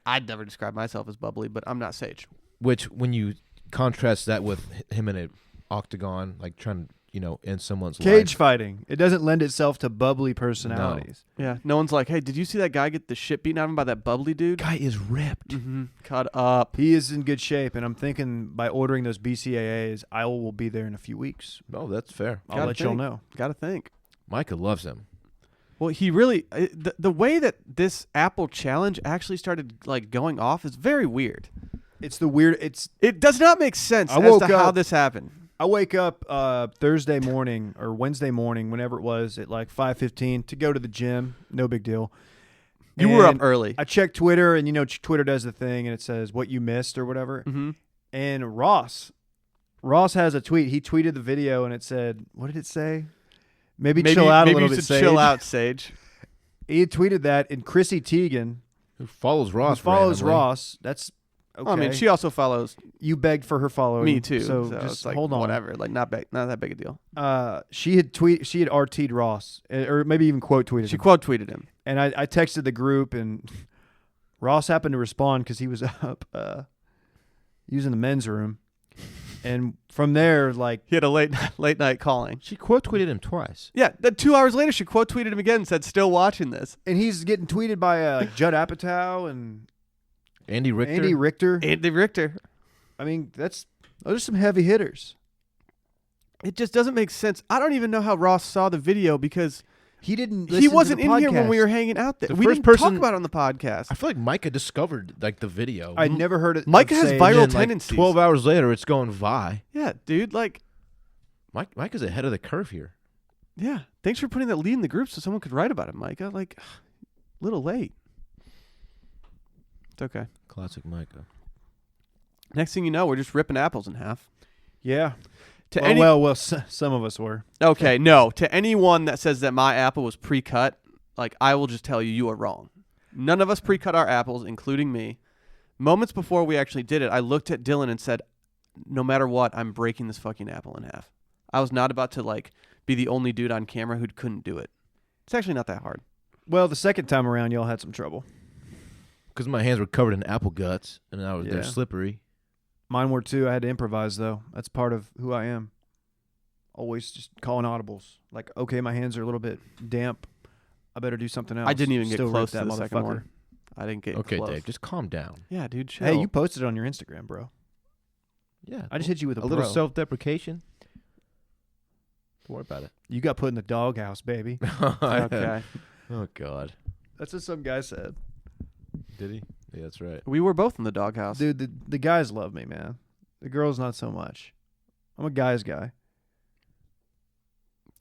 I'd never describe myself as bubbly, but I'm not Sage. which when you contrast that with him in an octagon, like trying to end someone's Cage life. fighting. It doesn't lend itself to bubbly personalities. Yeah, no one's like, hey, did you see that guy get the shit beaten out of him by that bubbly dude? Guy is ripped. Mm-hmm. Cut up. He is in good shape, and I'm thinking by ordering those BCAAs, I will be there in a few weeks. Oh, that's fair. I'll Gotta let y'all think. know. Gotta think. Micah loves him. Well, he really the way that this Apple challenge actually started like going off is very weird. It's the weird. It does not make sense I as woke to how up- this happened. I wake up Thursday morning or Wednesday morning, whenever it was, at like 5:15 to go to the gym. No big deal. You were up And early. I checked Twitter, and Twitter does the thing, and it says what you missed or whatever. Mm-hmm. And Ross has a tweet. He tweeted the video, and it said, "What did it say? Maybe chill out a little you bit, should chill Sage." out, Sage. He had tweeted that, and Chrissy Teigen, Who follows who Ross? follows randomly. Ross. That's okay. Well, I mean, she also follows You begged for her following. me too, So, so just it's like hold on. whatever. Like not that big a deal. She had RT'd Ross, or maybe even quote tweeted She him. quote tweeted him. And I texted the group, and Ross happened to respond because he was up using the men's room. And from there, like, He had a late night calling. She quote tweeted him twice. Yeah, then 2 hours later, she quote tweeted him again and said, "Still watching this." and he's getting tweeted by Judd Apatow and Andy Richter. Andy Richter. Andy Richter. I mean, those are some heavy hitters. It just doesn't make sense. I don't even know how Ross saw the video because He didn't. he listen to wasn't the in here when podcast. we were hanging out there. The We first didn't talk person- about it on the podcast. I feel like Micah discovered like the video. I'd never heard it. Micah has say- viral And then, like, tendencies. 12 hours later, it's going Vi. Yeah, dude. Like, Micah's ahead of the curve here. yeah. Thanks for putting that lead in the group so someone could write about it, Micah. Like, a little late. It's okay. Classic Micah. Next thing you know, we're just ripping apples in half. Yeah. To Well, any some of us were. Okay, no. To anyone that says that my apple was pre-cut, like, I will just tell you, you are wrong. None of us pre-cut our apples, including me. Moments before we actually did it, I looked at Dylan and said, no matter what, I'm breaking this fucking apple in half. I was not about to, like, be the only dude on camera who couldn't do it. It's actually not that hard. Well, the second time around, y'all had some trouble. Because my hands were covered in apple guts, and they're Yeah. slippery. Mine were too. I had to improvise, though. That's part of who I am. Always just calling audibles. Like, okay, my hands are a little bit damp. I better do something else. I didn't even get Still rip close to that the second motherfucker. one. I didn't get Okay, close. Dave, just calm down. Yeah, dude, chill. Hey, you posted it on your Instagram, bro. Yeah. I just hit you with a little bro. self-deprecation. Don't worry about it. You got put in the doghouse, baby. Okay. Oh, God. That's what some guy said. Did he? Yeah, that's right. We were both in the doghouse. Dude, the guys love me, man. The girls not so much. I'm a guy's guy.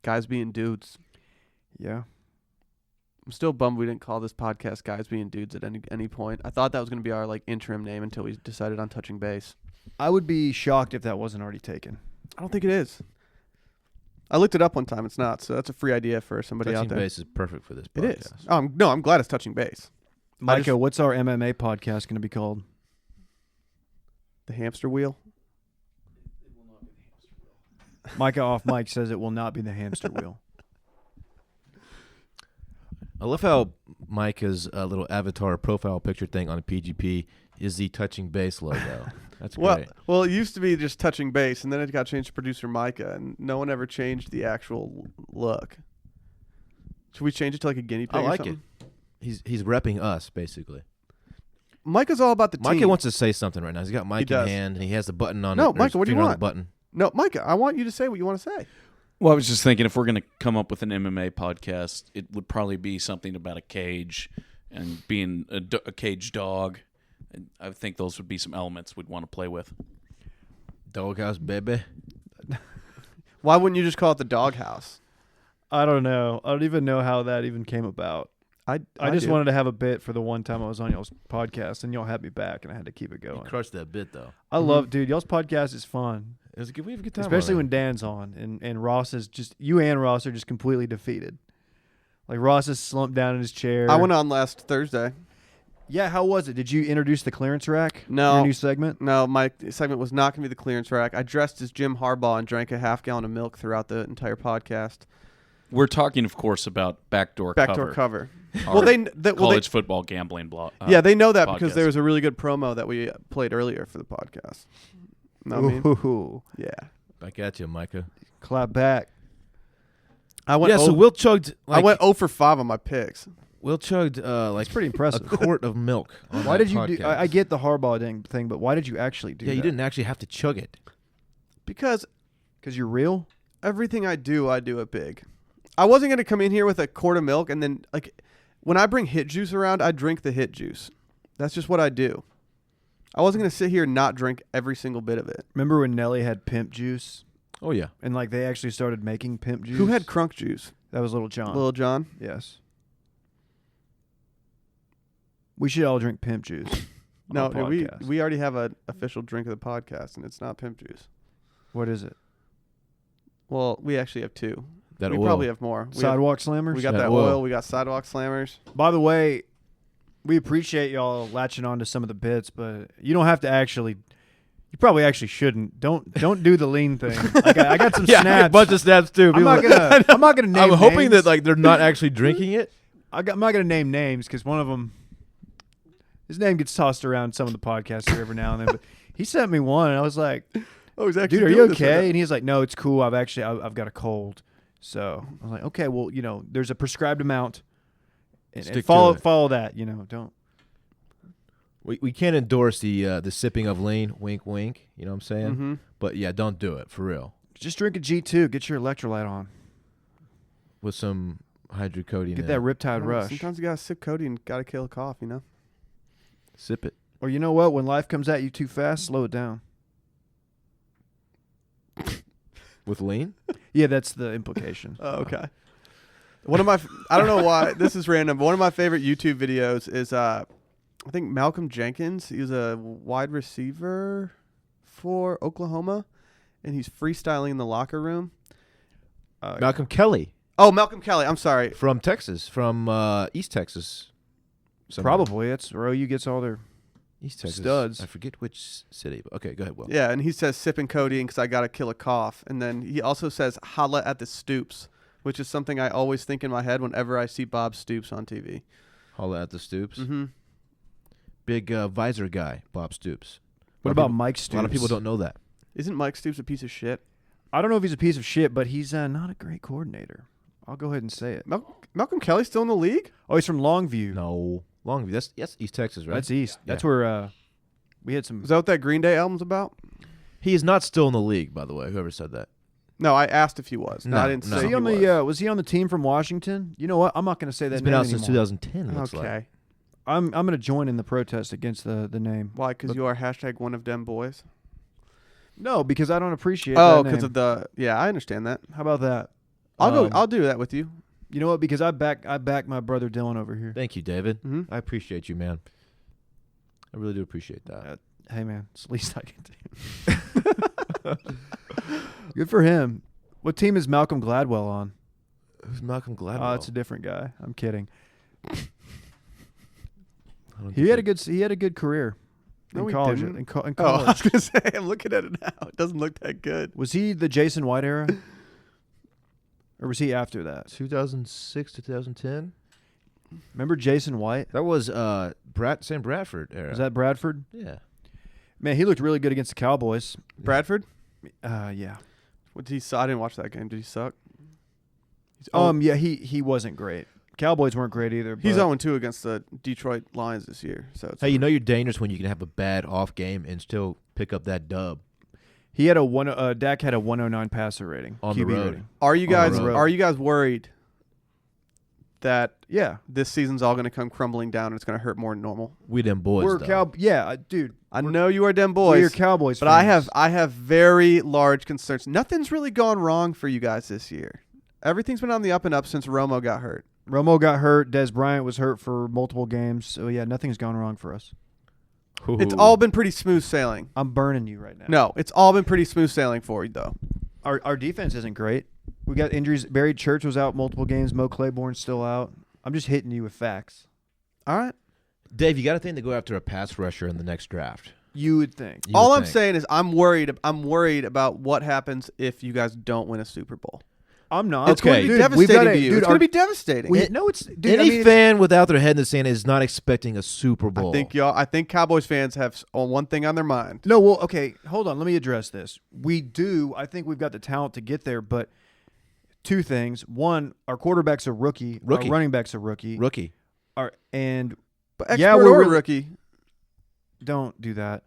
Guys being dudes. Yeah. I'm still bummed we didn't call this podcast Guys Being Dudes at any point. I thought that was going to be our like interim name until we decided on touching base. I would be shocked if that wasn't already taken. I don't think it is. I looked it up one time. It's not. So that's a free idea for somebody Touching out there. base is perfect for this It podcast. is. No, I'm glad it's touching base. Micah, what's our MMA podcast going to be called? The hamster wheel. Micah off mic says it will not be the hamster wheel. I love how Micah's little avatar profile picture thing on a PGP is the touching base logo. That's Well, great. well, it used to be just touching base, and then it got changed to producer Micah, and no one ever changed the actual look. Should we change it to like a guinea pig? I or like it. something? He's repping us basically. Micah's all about the team. Micah wants to say something right now. He's got mic in does. hand and he has the button on. No, it, or Micah, his what do you finger on want? the button. No, Micah, I want you to say what you want to say. Well, I was just thinking if we're going to come up with an MMA podcast, it would probably be something about a cage and being a cage dog. And I think those would be some elements we'd want to play with. Doghouse baby. Why wouldn't you just call it the doghouse? I don't know. I don't even know how that even came about. I just do. wanted to have a bit for the one time I was on y'all's podcast, and y'all had me back, and I had to keep it You going. crushed that bit though. I love, dude. Y'all's podcast is fun, It was a good. We have a good time. especially on when Dan's on, and Ross is just you and Ross are just completely defeated. Like Ross is slumped down in his chair. I went on last Thursday. Yeah, how was it? Did you introduce the clearance rack? No. Your new segment. No, my segment was not going to be the clearance rack. I dressed as Jim Harbaugh and drank a half gallon of milk throughout the entire podcast. We're talking, of course, about Backdoor Cover. Our Well, they college football gambling blog. yeah, they know that because podcast. there was a really good promo that we played earlier for the podcast. Know what I mean? Ooh, Yeah. Back at you, Micah. clap back. I went. Yeah, so Will chugged. I went 0 for 5 on my picks. Will chugged like It's pretty a impressive. quart of milk. On Why that did you do? podcast. I get the Harbaugh thing, but why did you actually do Yeah, that? you didn't actually have to chug it. Because Because you're real. everything I do it big. I wasn't going to come in here with a quart of milk and then, like, when I bring hit juice around, I drink the hit juice. That's just what I do. I wasn't going to sit here and not drink every single bit of it. Remember when Nelly had pimp juice, Oh yeah. and like they actually started making pimp juice? Who had crunk juice? that? Was Little John. Little John? Yes. We should all drink pimp juice. No, on the we podcast. already have an official drink of the podcast, and it's not pimp juice. What is it? Well, we actually have two. That we oil. probably have more. Sidewalk Slammers. We got That that oil. oil. We got sidewalk slammers. By the way, we appreciate y'all latching on to some of the bits, but you don't have to actually. You probably actually shouldn't. Don't do the lean thing. I got some Yeah, snaps. a bunch of snaps too. I'm not gonna name. I'm hoping names. that like they're not actually drinking it. I'm not gonna name names because one of them, his name gets tossed around some of the podcasts here every now and then. But he sent me one, and I was like, Oh, he's actually "Dude, are you doing this right okay?" now. And he's like, "No, it's cool. I've got a cold." So I was like, "Okay, well, there's a prescribed amount, and Stick to follow that. Don't." We can't endorse the sipping of lean. Wink, wink. You know what I'm saying? Mm-hmm. But yeah, don't do it for real. Just drink a G2. Get your electrolyte on. With some hydrocodone. Get in that it. Riptide Rush. Sometimes you gotta sip Cody and gotta kill a cough. You know. Sip it. Or you know what? When life comes at you too fast, slow it down. With lean? Yeah, that's the implication. Oh, okay. One of my, I don't know why this is random, but one of my favorite YouTube videos is, I think Malcolm Jenkins. He was a wide receiver for Oklahoma, and he's freestyling in the locker room. Malcolm Kelly Oh, Malcolm Kelly. I'm sorry. from Texas, from East Texas. somewhere. Probably. That's where OU gets all their... East Texas. Studs. I forget which city. But okay, go ahead, Will. Yeah, and he says sipping codeine because I gotta kill a cough, and then he also says holla at the Stoops, which is something I always think in my head whenever I see Bob Stoops on TV. Holla at the Stoops. Mm-hmm. Big visor guy, Bob Stoops. What A lot of about people- Mike Stoops? A lot of people don't know that. Isn't Mike Stoops a piece of shit? I don't know if he's a piece of shit, but he's not a great coordinator. I'll go ahead and say it. Malcolm Kelly's still in the league? Oh, he's from Longview. No. Longview. That's East Texas, right? That's East. Yeah. That's where we had some... Is that what that Green Day album's about? He is not still in the league, by the way, whoever said that. No, I asked if he was. No, I didn't no. say Was he on was. the was he on the team from Washington? You know what? I'm not going to say that He's name been out anymore. since 2010, it looks Okay. like. I'm going to join in the protest against the name. Why? Because you are hashtag one of them boys? No, because I don't appreciate Oh, that because name. of the... Yeah, I understand that. How about that? I'll go. Um, I'll do that with you. You know what? Because I back my brother Dylan over here. Thank you, David. Mhm. I appreciate you, man. I really do appreciate that. Hey, man, it's the least I can do. Good for him. What team is Malcolm Gladwell on? Who's Malcolm Gladwell? Oh, it's a different guy. I'm kidding. I don't He think had it- a good career in No, he college. didn't. In Oh, I was college. gonna say. I'm looking at it now. It doesn't look that good. Was he the Jason White era, or was he after that? 2006 to 2010. Remember Jason White? That was Sam Bradford era. Was that Bradford? Yeah. Man, he looked really good against the Cowboys. Bradford? Yeah. What did he? I didn't watch that game. Did he suck? Yeah, he wasn't great. Cowboys weren't great either. He's but 0-2 against the Detroit Lions this year. So it's Hey, you know you're dangerous when you can have a bad off game and still pick up that dub. he had a Dak had a 109 passer rating. On QB the road. rating. Are you On the guys road. are you guys worried that Yeah. this season's all going to come crumbling down and it's going to hurt more than normal? We them boys, We're though. dude. I know you are them boys. We're Cowboys but fans. I have very large concerns. Nothing's really gone wrong for you guys this year. Everything's been on the up and up since Romo got hurt. Romo got hurt. Des Bryant was hurt for multiple games. So, yeah, nothing's gone wrong for us. It's all been pretty smooth sailing. I'm burning you right now. No, it's all been pretty smooth sailing for you, though. Our defense isn't great. We got injuries. Barry Church was out multiple games. Mo Claiborne's still out. I'm just hitting you with facts. All right. Dave, you got to think to go after a pass rusher in the next draft. You would think. You All would I'm think. saying is I'm worried about what happens if you guys don't win a Super Bowl. I'm not. It's going to be devastating to you. It's going to be devastating. No, it's dude. Any fan without their head in the sand is not expecting a Super Bowl. I think Cowboys fans have one thing on their mind. No, well, okay, hold on. Let me address this. We do. I think we've got the talent to get there, but two things. One, our quarterback's a rookie. Rookie. Our running back's a rookie. Rookie. But Expert yeah, or really- rookie. don't do that.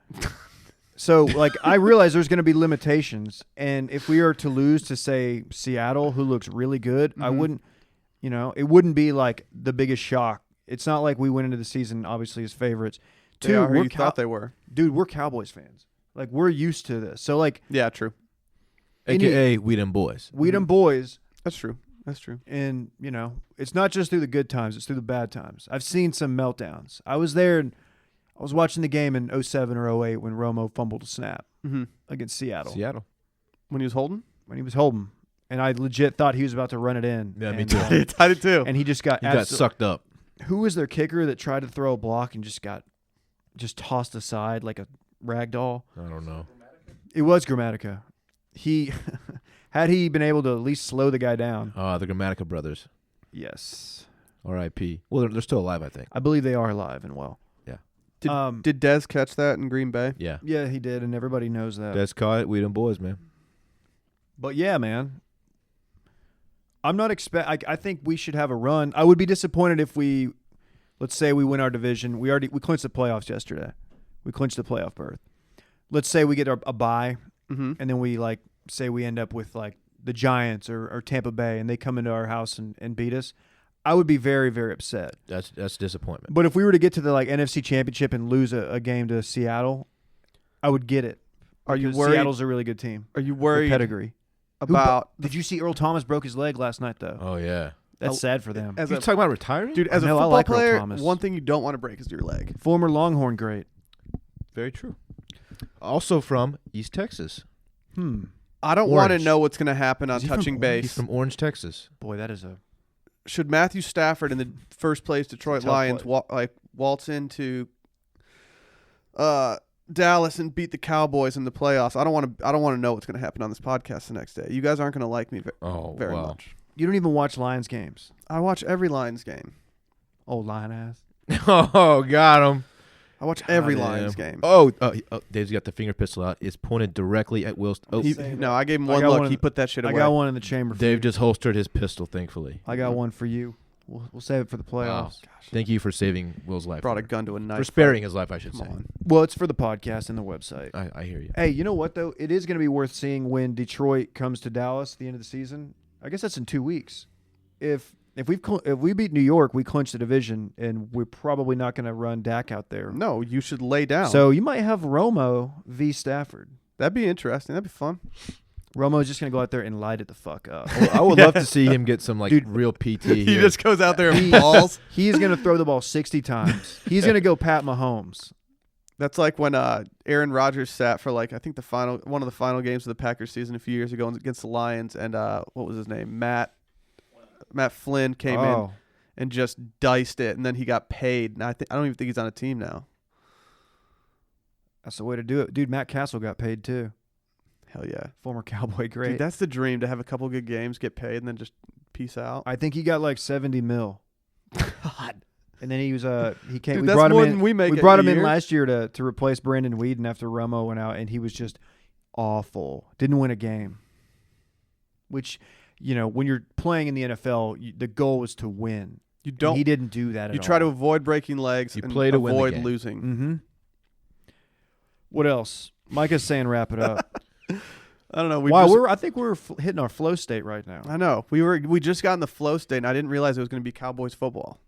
So, like, I realize there's going to be limitations, and if we are to lose to, say, Seattle, who looks really good, I wouldn't, it wouldn't be like the biggest shock. It's not like we went into the season obviously as favorites. They are who we're you thought they were. Dude, we're Cowboys fans. Like, we're used to this. So, like, Yeah, true. AKA we them boys. we them boys, That's true. That's true. and, it's not just through the good times, it's through the bad times. I've seen some meltdowns. I was there, and I was watching the game in 07 or 08 when Romo fumbled a snap Mm-hmm. against Seattle. When he was holding? When he was holding. And I legit thought he was about to run it in. Yeah, me And, too. I did too. and he just got He got sucked up. Who was their kicker that tried to throw a block and just tossed aside like a rag doll? I don't know. It was Grammatica. He had he been able to at least slow the guy down. The Grammatica brothers. Yes. R.I.P. Well, they're still alive, I think. I believe they are alive and well. Yeah. Did Dez catch that in Green Bay? Yeah. Yeah, he did, and everybody knows that. That's caught it. We them boys, man. But yeah, man. I'm not I think we should have a run. I would be disappointed if let's say we win our division. We clinched the playoffs yesterday. We clinched the playoff berth. Let's say we get a bye, Mm-hmm. and then we say we end up with the Giants or Tampa Bay, and they come into our house and beat us. I would be very, very upset. That's disappointment. But if we were to get to the NFC Championship and lose a game to Seattle, I would get it. Are you Because worried? Seattle's a really good team. Are you With worried pedigree. about Did you see Earl Thomas broke his leg last night though? Oh, yeah. That's sad for them. as You a talking about retiring? dude? As a No, I football like Earl player, Thomas. one thing you don't want to break is your leg. Former Longhorn great. Very true. Also from East Texas. I don't want to Orange. know what's going to happen on Is he from touching Orange? He's base. from Orange, Texas. Boy, that is a Should Matthew Stafford and the first place Detroit Tough Lions waltz into Dallas and beat the Cowboys in the playoffs? I don't want to know what's going to happen on this podcast the next day. You guys aren't going to like me very wow. much. You don't even watch Lions games. I watch every Lions game. Old lion ass. Oh, got him. I watch every Damn. Lions game. Oh, Dave's got the finger pistol out. It's pointed directly at Will's. Oh, No, I gave him I one got look. one He in- put that shit away. I got one in the chamber. For Dave you. just holstered his pistol, thankfully. I got one for you. We'll save it for the playoffs. Thank you for saving Will's life. Brought a gun to a knife. For sparing his life, I should Come say. on. Well, it's for the podcast and the website. I hear you. Hey, you know what though? It is going to be worth seeing when Detroit comes to Dallas at the end of the season. I guess that's in 2 weeks. If we beat New York, we clinch the division, and we're probably not going to run Dak out there. No, you should lay down. So you might have Romo v. Stafford. that'd be interesting. That'd be fun. Romo's just going to go out there and light it the fuck up. I would love to see him get some Dude, real PT. He here. just goes out there and balls. He is going to throw the ball 60 times. He's going to go Pat Mahomes. That's like when Aaron Rodgers sat for I think one of the final games of the Packers season a few years ago against the Lions, and what was his name? Matt Flynn came in and just diced it, and then he got paid. And I don't even think he's on a team now. That's the way to do it. Dude, Matt Castle got paid too. Hell yeah, Former Cowboy great. dude, that's the dream, to have a couple good games, get paid, and then just peace out. I think he got like 70 mil. God And then he was he came. Dude, we that's brought him more in. than we make We it brought a him in year. last year to replace Brandon Whedon after Romo went out, and he was just awful. Didn't win a game. Which, when you're playing in the NFL, the goal is to win. You And don't. he didn't do that. You at try to all. avoid breaking legs You and play to win the avoid game. losing. Mm-hmm. What else? Micah's saying wrap it up. I don't know. Wow, I think we're hitting our flow state right now. I know. We just got in the flow state, and I didn't realize it was going to be Cowboys football.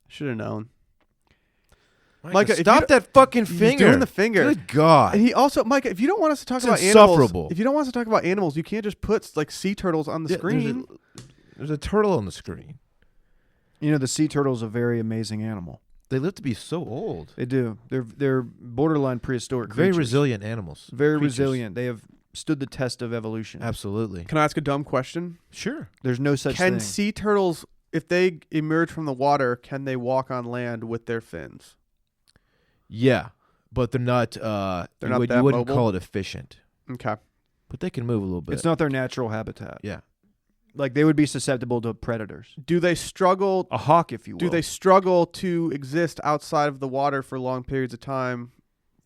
Should have known. Micah, if you stop that fucking He's finger. doing the finger. Good God. And he also, Micah, if you don't want us to talk It's about insufferable. animals, if you don't want us to talk about animals, you can't just put like sea turtles on the Yeah, screen. There's a turtle on the screen. The sea turtle is a very amazing animal. They live to be so old. They do. They're borderline prehistoric. Very creatures. resilient animals. Very Creatures. resilient. They have stood the test of evolution. Absolutely. Can I ask a dumb question? Sure. There's no such Can thing. sea turtles, if they emerge from the water, can they walk on land with their fins? Yeah, but they're not. They're you not would, that you wouldn't mobile? call it efficient, Okay. but they can move a little bit. It's not their natural habitat. Yeah. Like they would be susceptible to predators. Do they struggle? A hawk, if you will. Do they struggle to exist outside of the water for long periods of time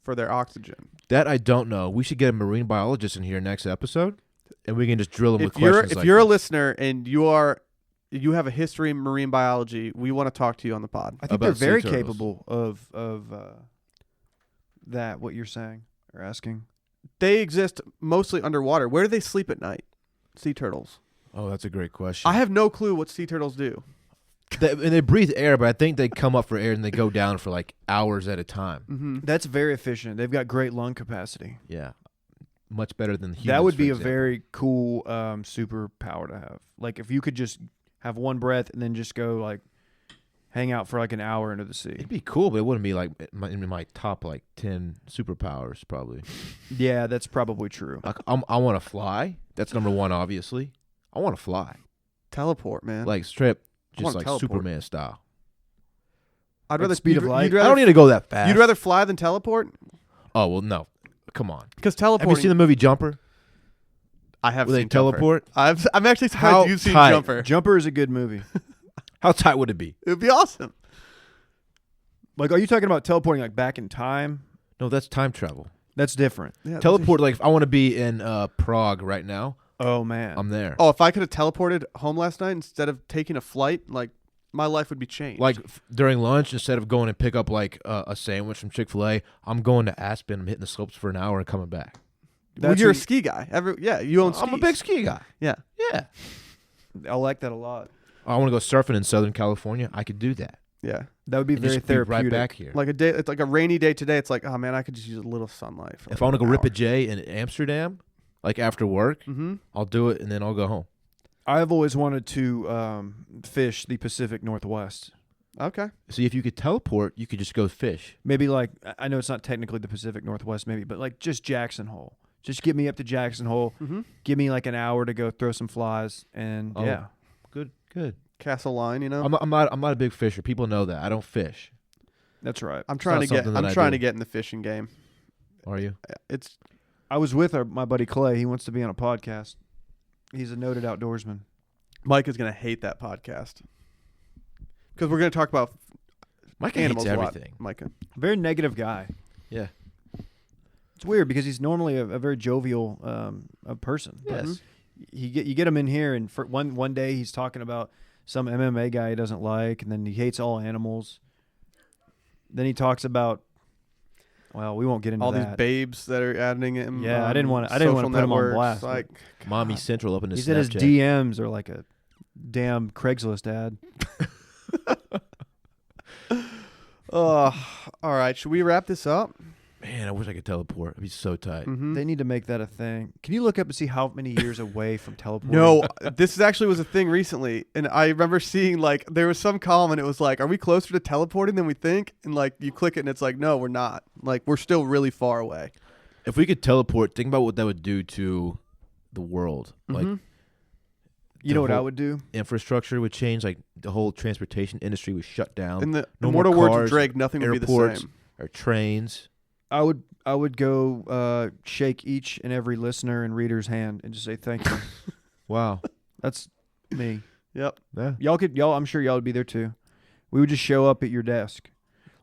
for their oxygen? That I don't know. We should get a marine biologist in here next episode, and we can just drill them with If you're questions. if you're a listener and you have a history in marine biology, we want to talk to you on the pod. I think about they're sea very turtles. capable of that. What you're saying or asking? They exist mostly underwater. Where do they sleep at night? Sea turtles. Oh, that's a great question. I have no clue what sea turtles do. And they breathe air, but I think they come up for air and they go down for like hours at a time. Mm-hmm. That's very efficient. They've got great lung capacity. Yeah, much better than humans. That would for be a example. very cool superpower to have. Like if you could just have one breath and then just go like hang out for like an hour into the sea. It'd be cool, but it wouldn't be like in my top like 10 superpowers probably. Yeah, that's probably true. Like I want to fly. That's number one, obviously. I want to fly, Teleport, man. like strip, I wanna just like teleport. Superman style. I'd like rather speed of light? You'd I rather, don't need to go that fast. You'd rather fly than teleport? Oh well, no. Come on. Because Have you teleporting. seen the movie Jumper? I have Where they seen Jumper. teleport? I'm actually surprised How you've seen tight. Jumper. Jumper is a good movie. How tight would it be? It would be awesome. Like, are you talking about teleporting like back in time? No, that's time travel. That's different. Yeah, Teleport, like if I want to be in Prague right now, Oh man. I'm there. Oh, if I could have teleported home last night instead of taking a flight, like my life would be changed. Like during lunch, instead of going and pick up like a sandwich from Chick-fil-A, I'm going to Aspen. I'm hitting the slopes for an hour and coming back. well, That's you're a what you- ski guy. You own skis. I'm a big ski guy. Yeah. Yeah. I like that a lot. I want to go surfing in Southern California. I could do that. Yeah. That would be And very just be therapeutic. right back here. Like a day, it's like a rainy day today. It's like, oh man, I could just use a little sunlight. For If I want to go an rip a hour. J in Amsterdam, like after work, Mm-hmm. I'll do it and then I'll go home. I've always wanted to fish the Pacific Northwest. Okay. See, if you could teleport, you could just go fish. Maybe like I know it's not technically the Pacific Northwest, maybe, but like just Jackson Hole. Just get me up to Jackson Hole. Mm-hmm. Give me like an hour to go throw some flies, and Oh. yeah, Good, good. Castle Line, you know. I'm not a big fisher. People know that. I don't fish. that's right. I'm trying not to get. something that I'm I trying do. to get in the fishing game. Are you? It's I was with my buddy Clay. He wants to be on a podcast. He's a noted outdoorsman. Mike is gonna hate that podcast because we're gonna talk about Micah animals hates a lot. everything. Micah. Very negative guy. Yeah. It's weird because he's normally a very jovial a person. But Yes. you get him in here, and for one day he's talking about some MMA guy he doesn't like, and then he hates all animals. Then he talks about, well, we won't get into All that. these babes that are adding him. Yeah, I on didn't wanna put him on networks, blast, Like, Mommy God. Central up in his He said his Snapchat. DMs are like a damn Craigslist ad. All right. Should we wrap this up? Man, I wish I could teleport. It'd be so tight. Mm-hmm. They need to make that a thing. Can you look up and see how many years away from teleporting? No, this actually was a thing recently, and I remember seeing like there was some column, and it was like, "Are we closer to teleporting than we think?" And like you click it, and it's like, "No, we're not. Like we're still really far away." If we could teleport, think about what that would do to the world. Like Mhm. You know what I whole- would do? infrastructure would change. Like the whole transportation industry was shut down. In the No more immortal words of cars, Drake, nothing would be the airports. same. or trains. I would go shake each and every listener and reader's hand and just say thank you. Wow. That's me. Yep. Yeah. Y'all I'm sure y'all would be there too. We would just show up at your desk.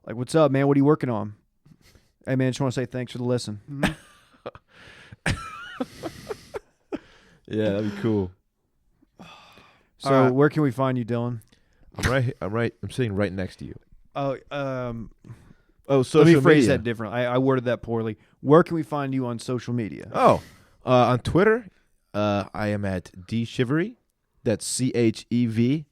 Like, what's up, man? What are you working on? Hey, man, just want to say thanks for the listen. Yeah, that'd be cool. So, All right. where can we find you, Dylan? I'm sitting right next to you. Oh, social let me phrase media. that differently. I worded that poorly. Where can we find you on social media? Oh, on Twitter, I am at dshivery. That's ChevereEre.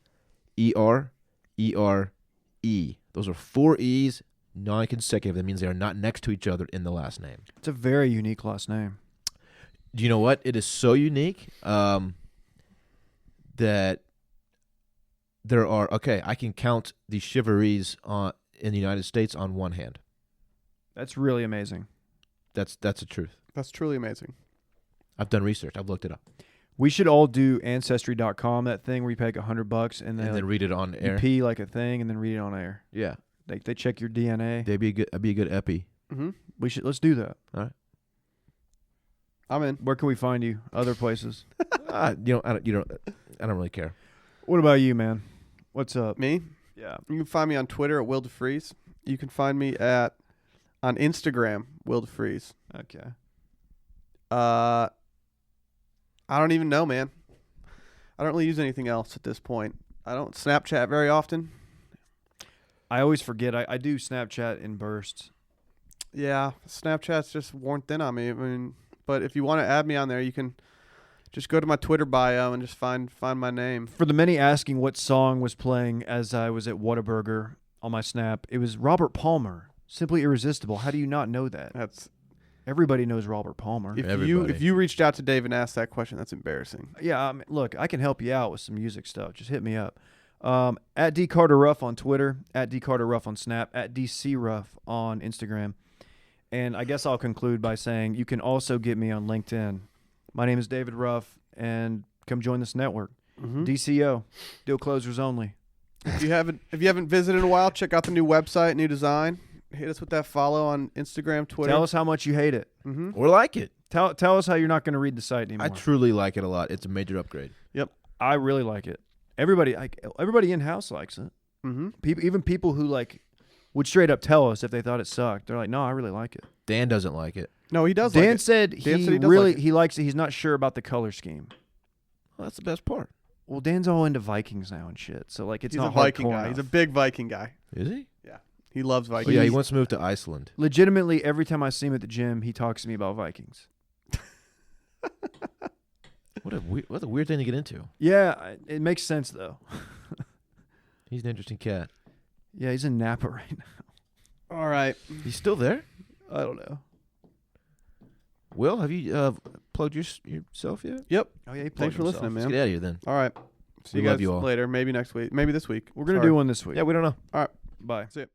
Those are 4 E's, non-consecutive. That means they are not next to each other in the last name. It's a very unique last name. Do you know what? It is so unique that there are. Okay, I can count the Shiveries in the United States on one hand. That's really amazing. That's the truth. That's truly amazing. I've done research. I've looked it up. We should all do Ancestry.com, that thing where you pay like $100 and And then read it on you air. pee like a thing and then read it on air. Yeah, They check your DNA. that'd be a good epi. Mm-hmm. Let's do that. I'm in. Where can we find you? Other places. I don't really care. What about you, man? What's up? Me? Yeah. You can find me on Twitter at Will DeFreeze. You can find me on Instagram, Will DeFreeze. Okay. I don't even know, man. I don't really use anything else at this point. I don't Snapchat very often. I always forget. I do Snapchat in bursts. Yeah, Snapchat's just worn thin on me. I mean, but if you want to add me on there, you can just go to my Twitter bio and just find my name. For the many asking what song was playing as I was at Whataburger on my Snap, it was Robert Palmer, Simply Irresistible. How do you not know that? That's Everybody knows Robert Palmer. Everybody. if you reached out to Dave and asked that question, that's embarrassing. Yeah, look, I can help you out with some music stuff. Just hit me up. At D Carter Ruff on Twitter, at D Carter Ruff on Snap, at DC Ruff on Instagram. And I guess I'll conclude by saying you can also get me on LinkedIn. My name is David Ruff, and come join this network. Mm-hmm. DCO, Deal Closers Only. If you haven't visited in a while, check out the new website, new design. Hit us with that follow on Instagram, Twitter. Tell us how much you hate it. Mm-hmm. Or like it. Tell us how you're not going to read the site anymore. I truly like it a lot. It's a major upgrade. I really like it. Everybody in house likes it. Mm-hmm. Even people who would straight up tell us if they thought it sucked. They're like, no, I really like it. Dan doesn't like it. No, he does. Dan like it. said Dan he said he does really like it. he likes it. He's not sure about the color scheme. Well, that's the best part. Well, Dan's all into Vikings now and shit. So it's He's not a Viking hardcore guy. enough. He's a big Viking guy. Is he? He loves Oh, Vikings. yeah, he wants to move to Iceland. Legitimately, every time I see him at the gym, he talks to me about Vikings. What a weird thing to get into. Yeah, it makes sense though. He's an interesting cat. Yeah, he's in Napa right now. All right. He's still there? I don't know. Will, have you plugged yourself yet? Yep. Oh yeah, he Thanks for listening, Let's man. get out of here then. All right. See We you love guys you all. later. Maybe next week. Maybe this week. We're gonna Sorry. do one this week. Yeah, we don't know. Bye. See ya.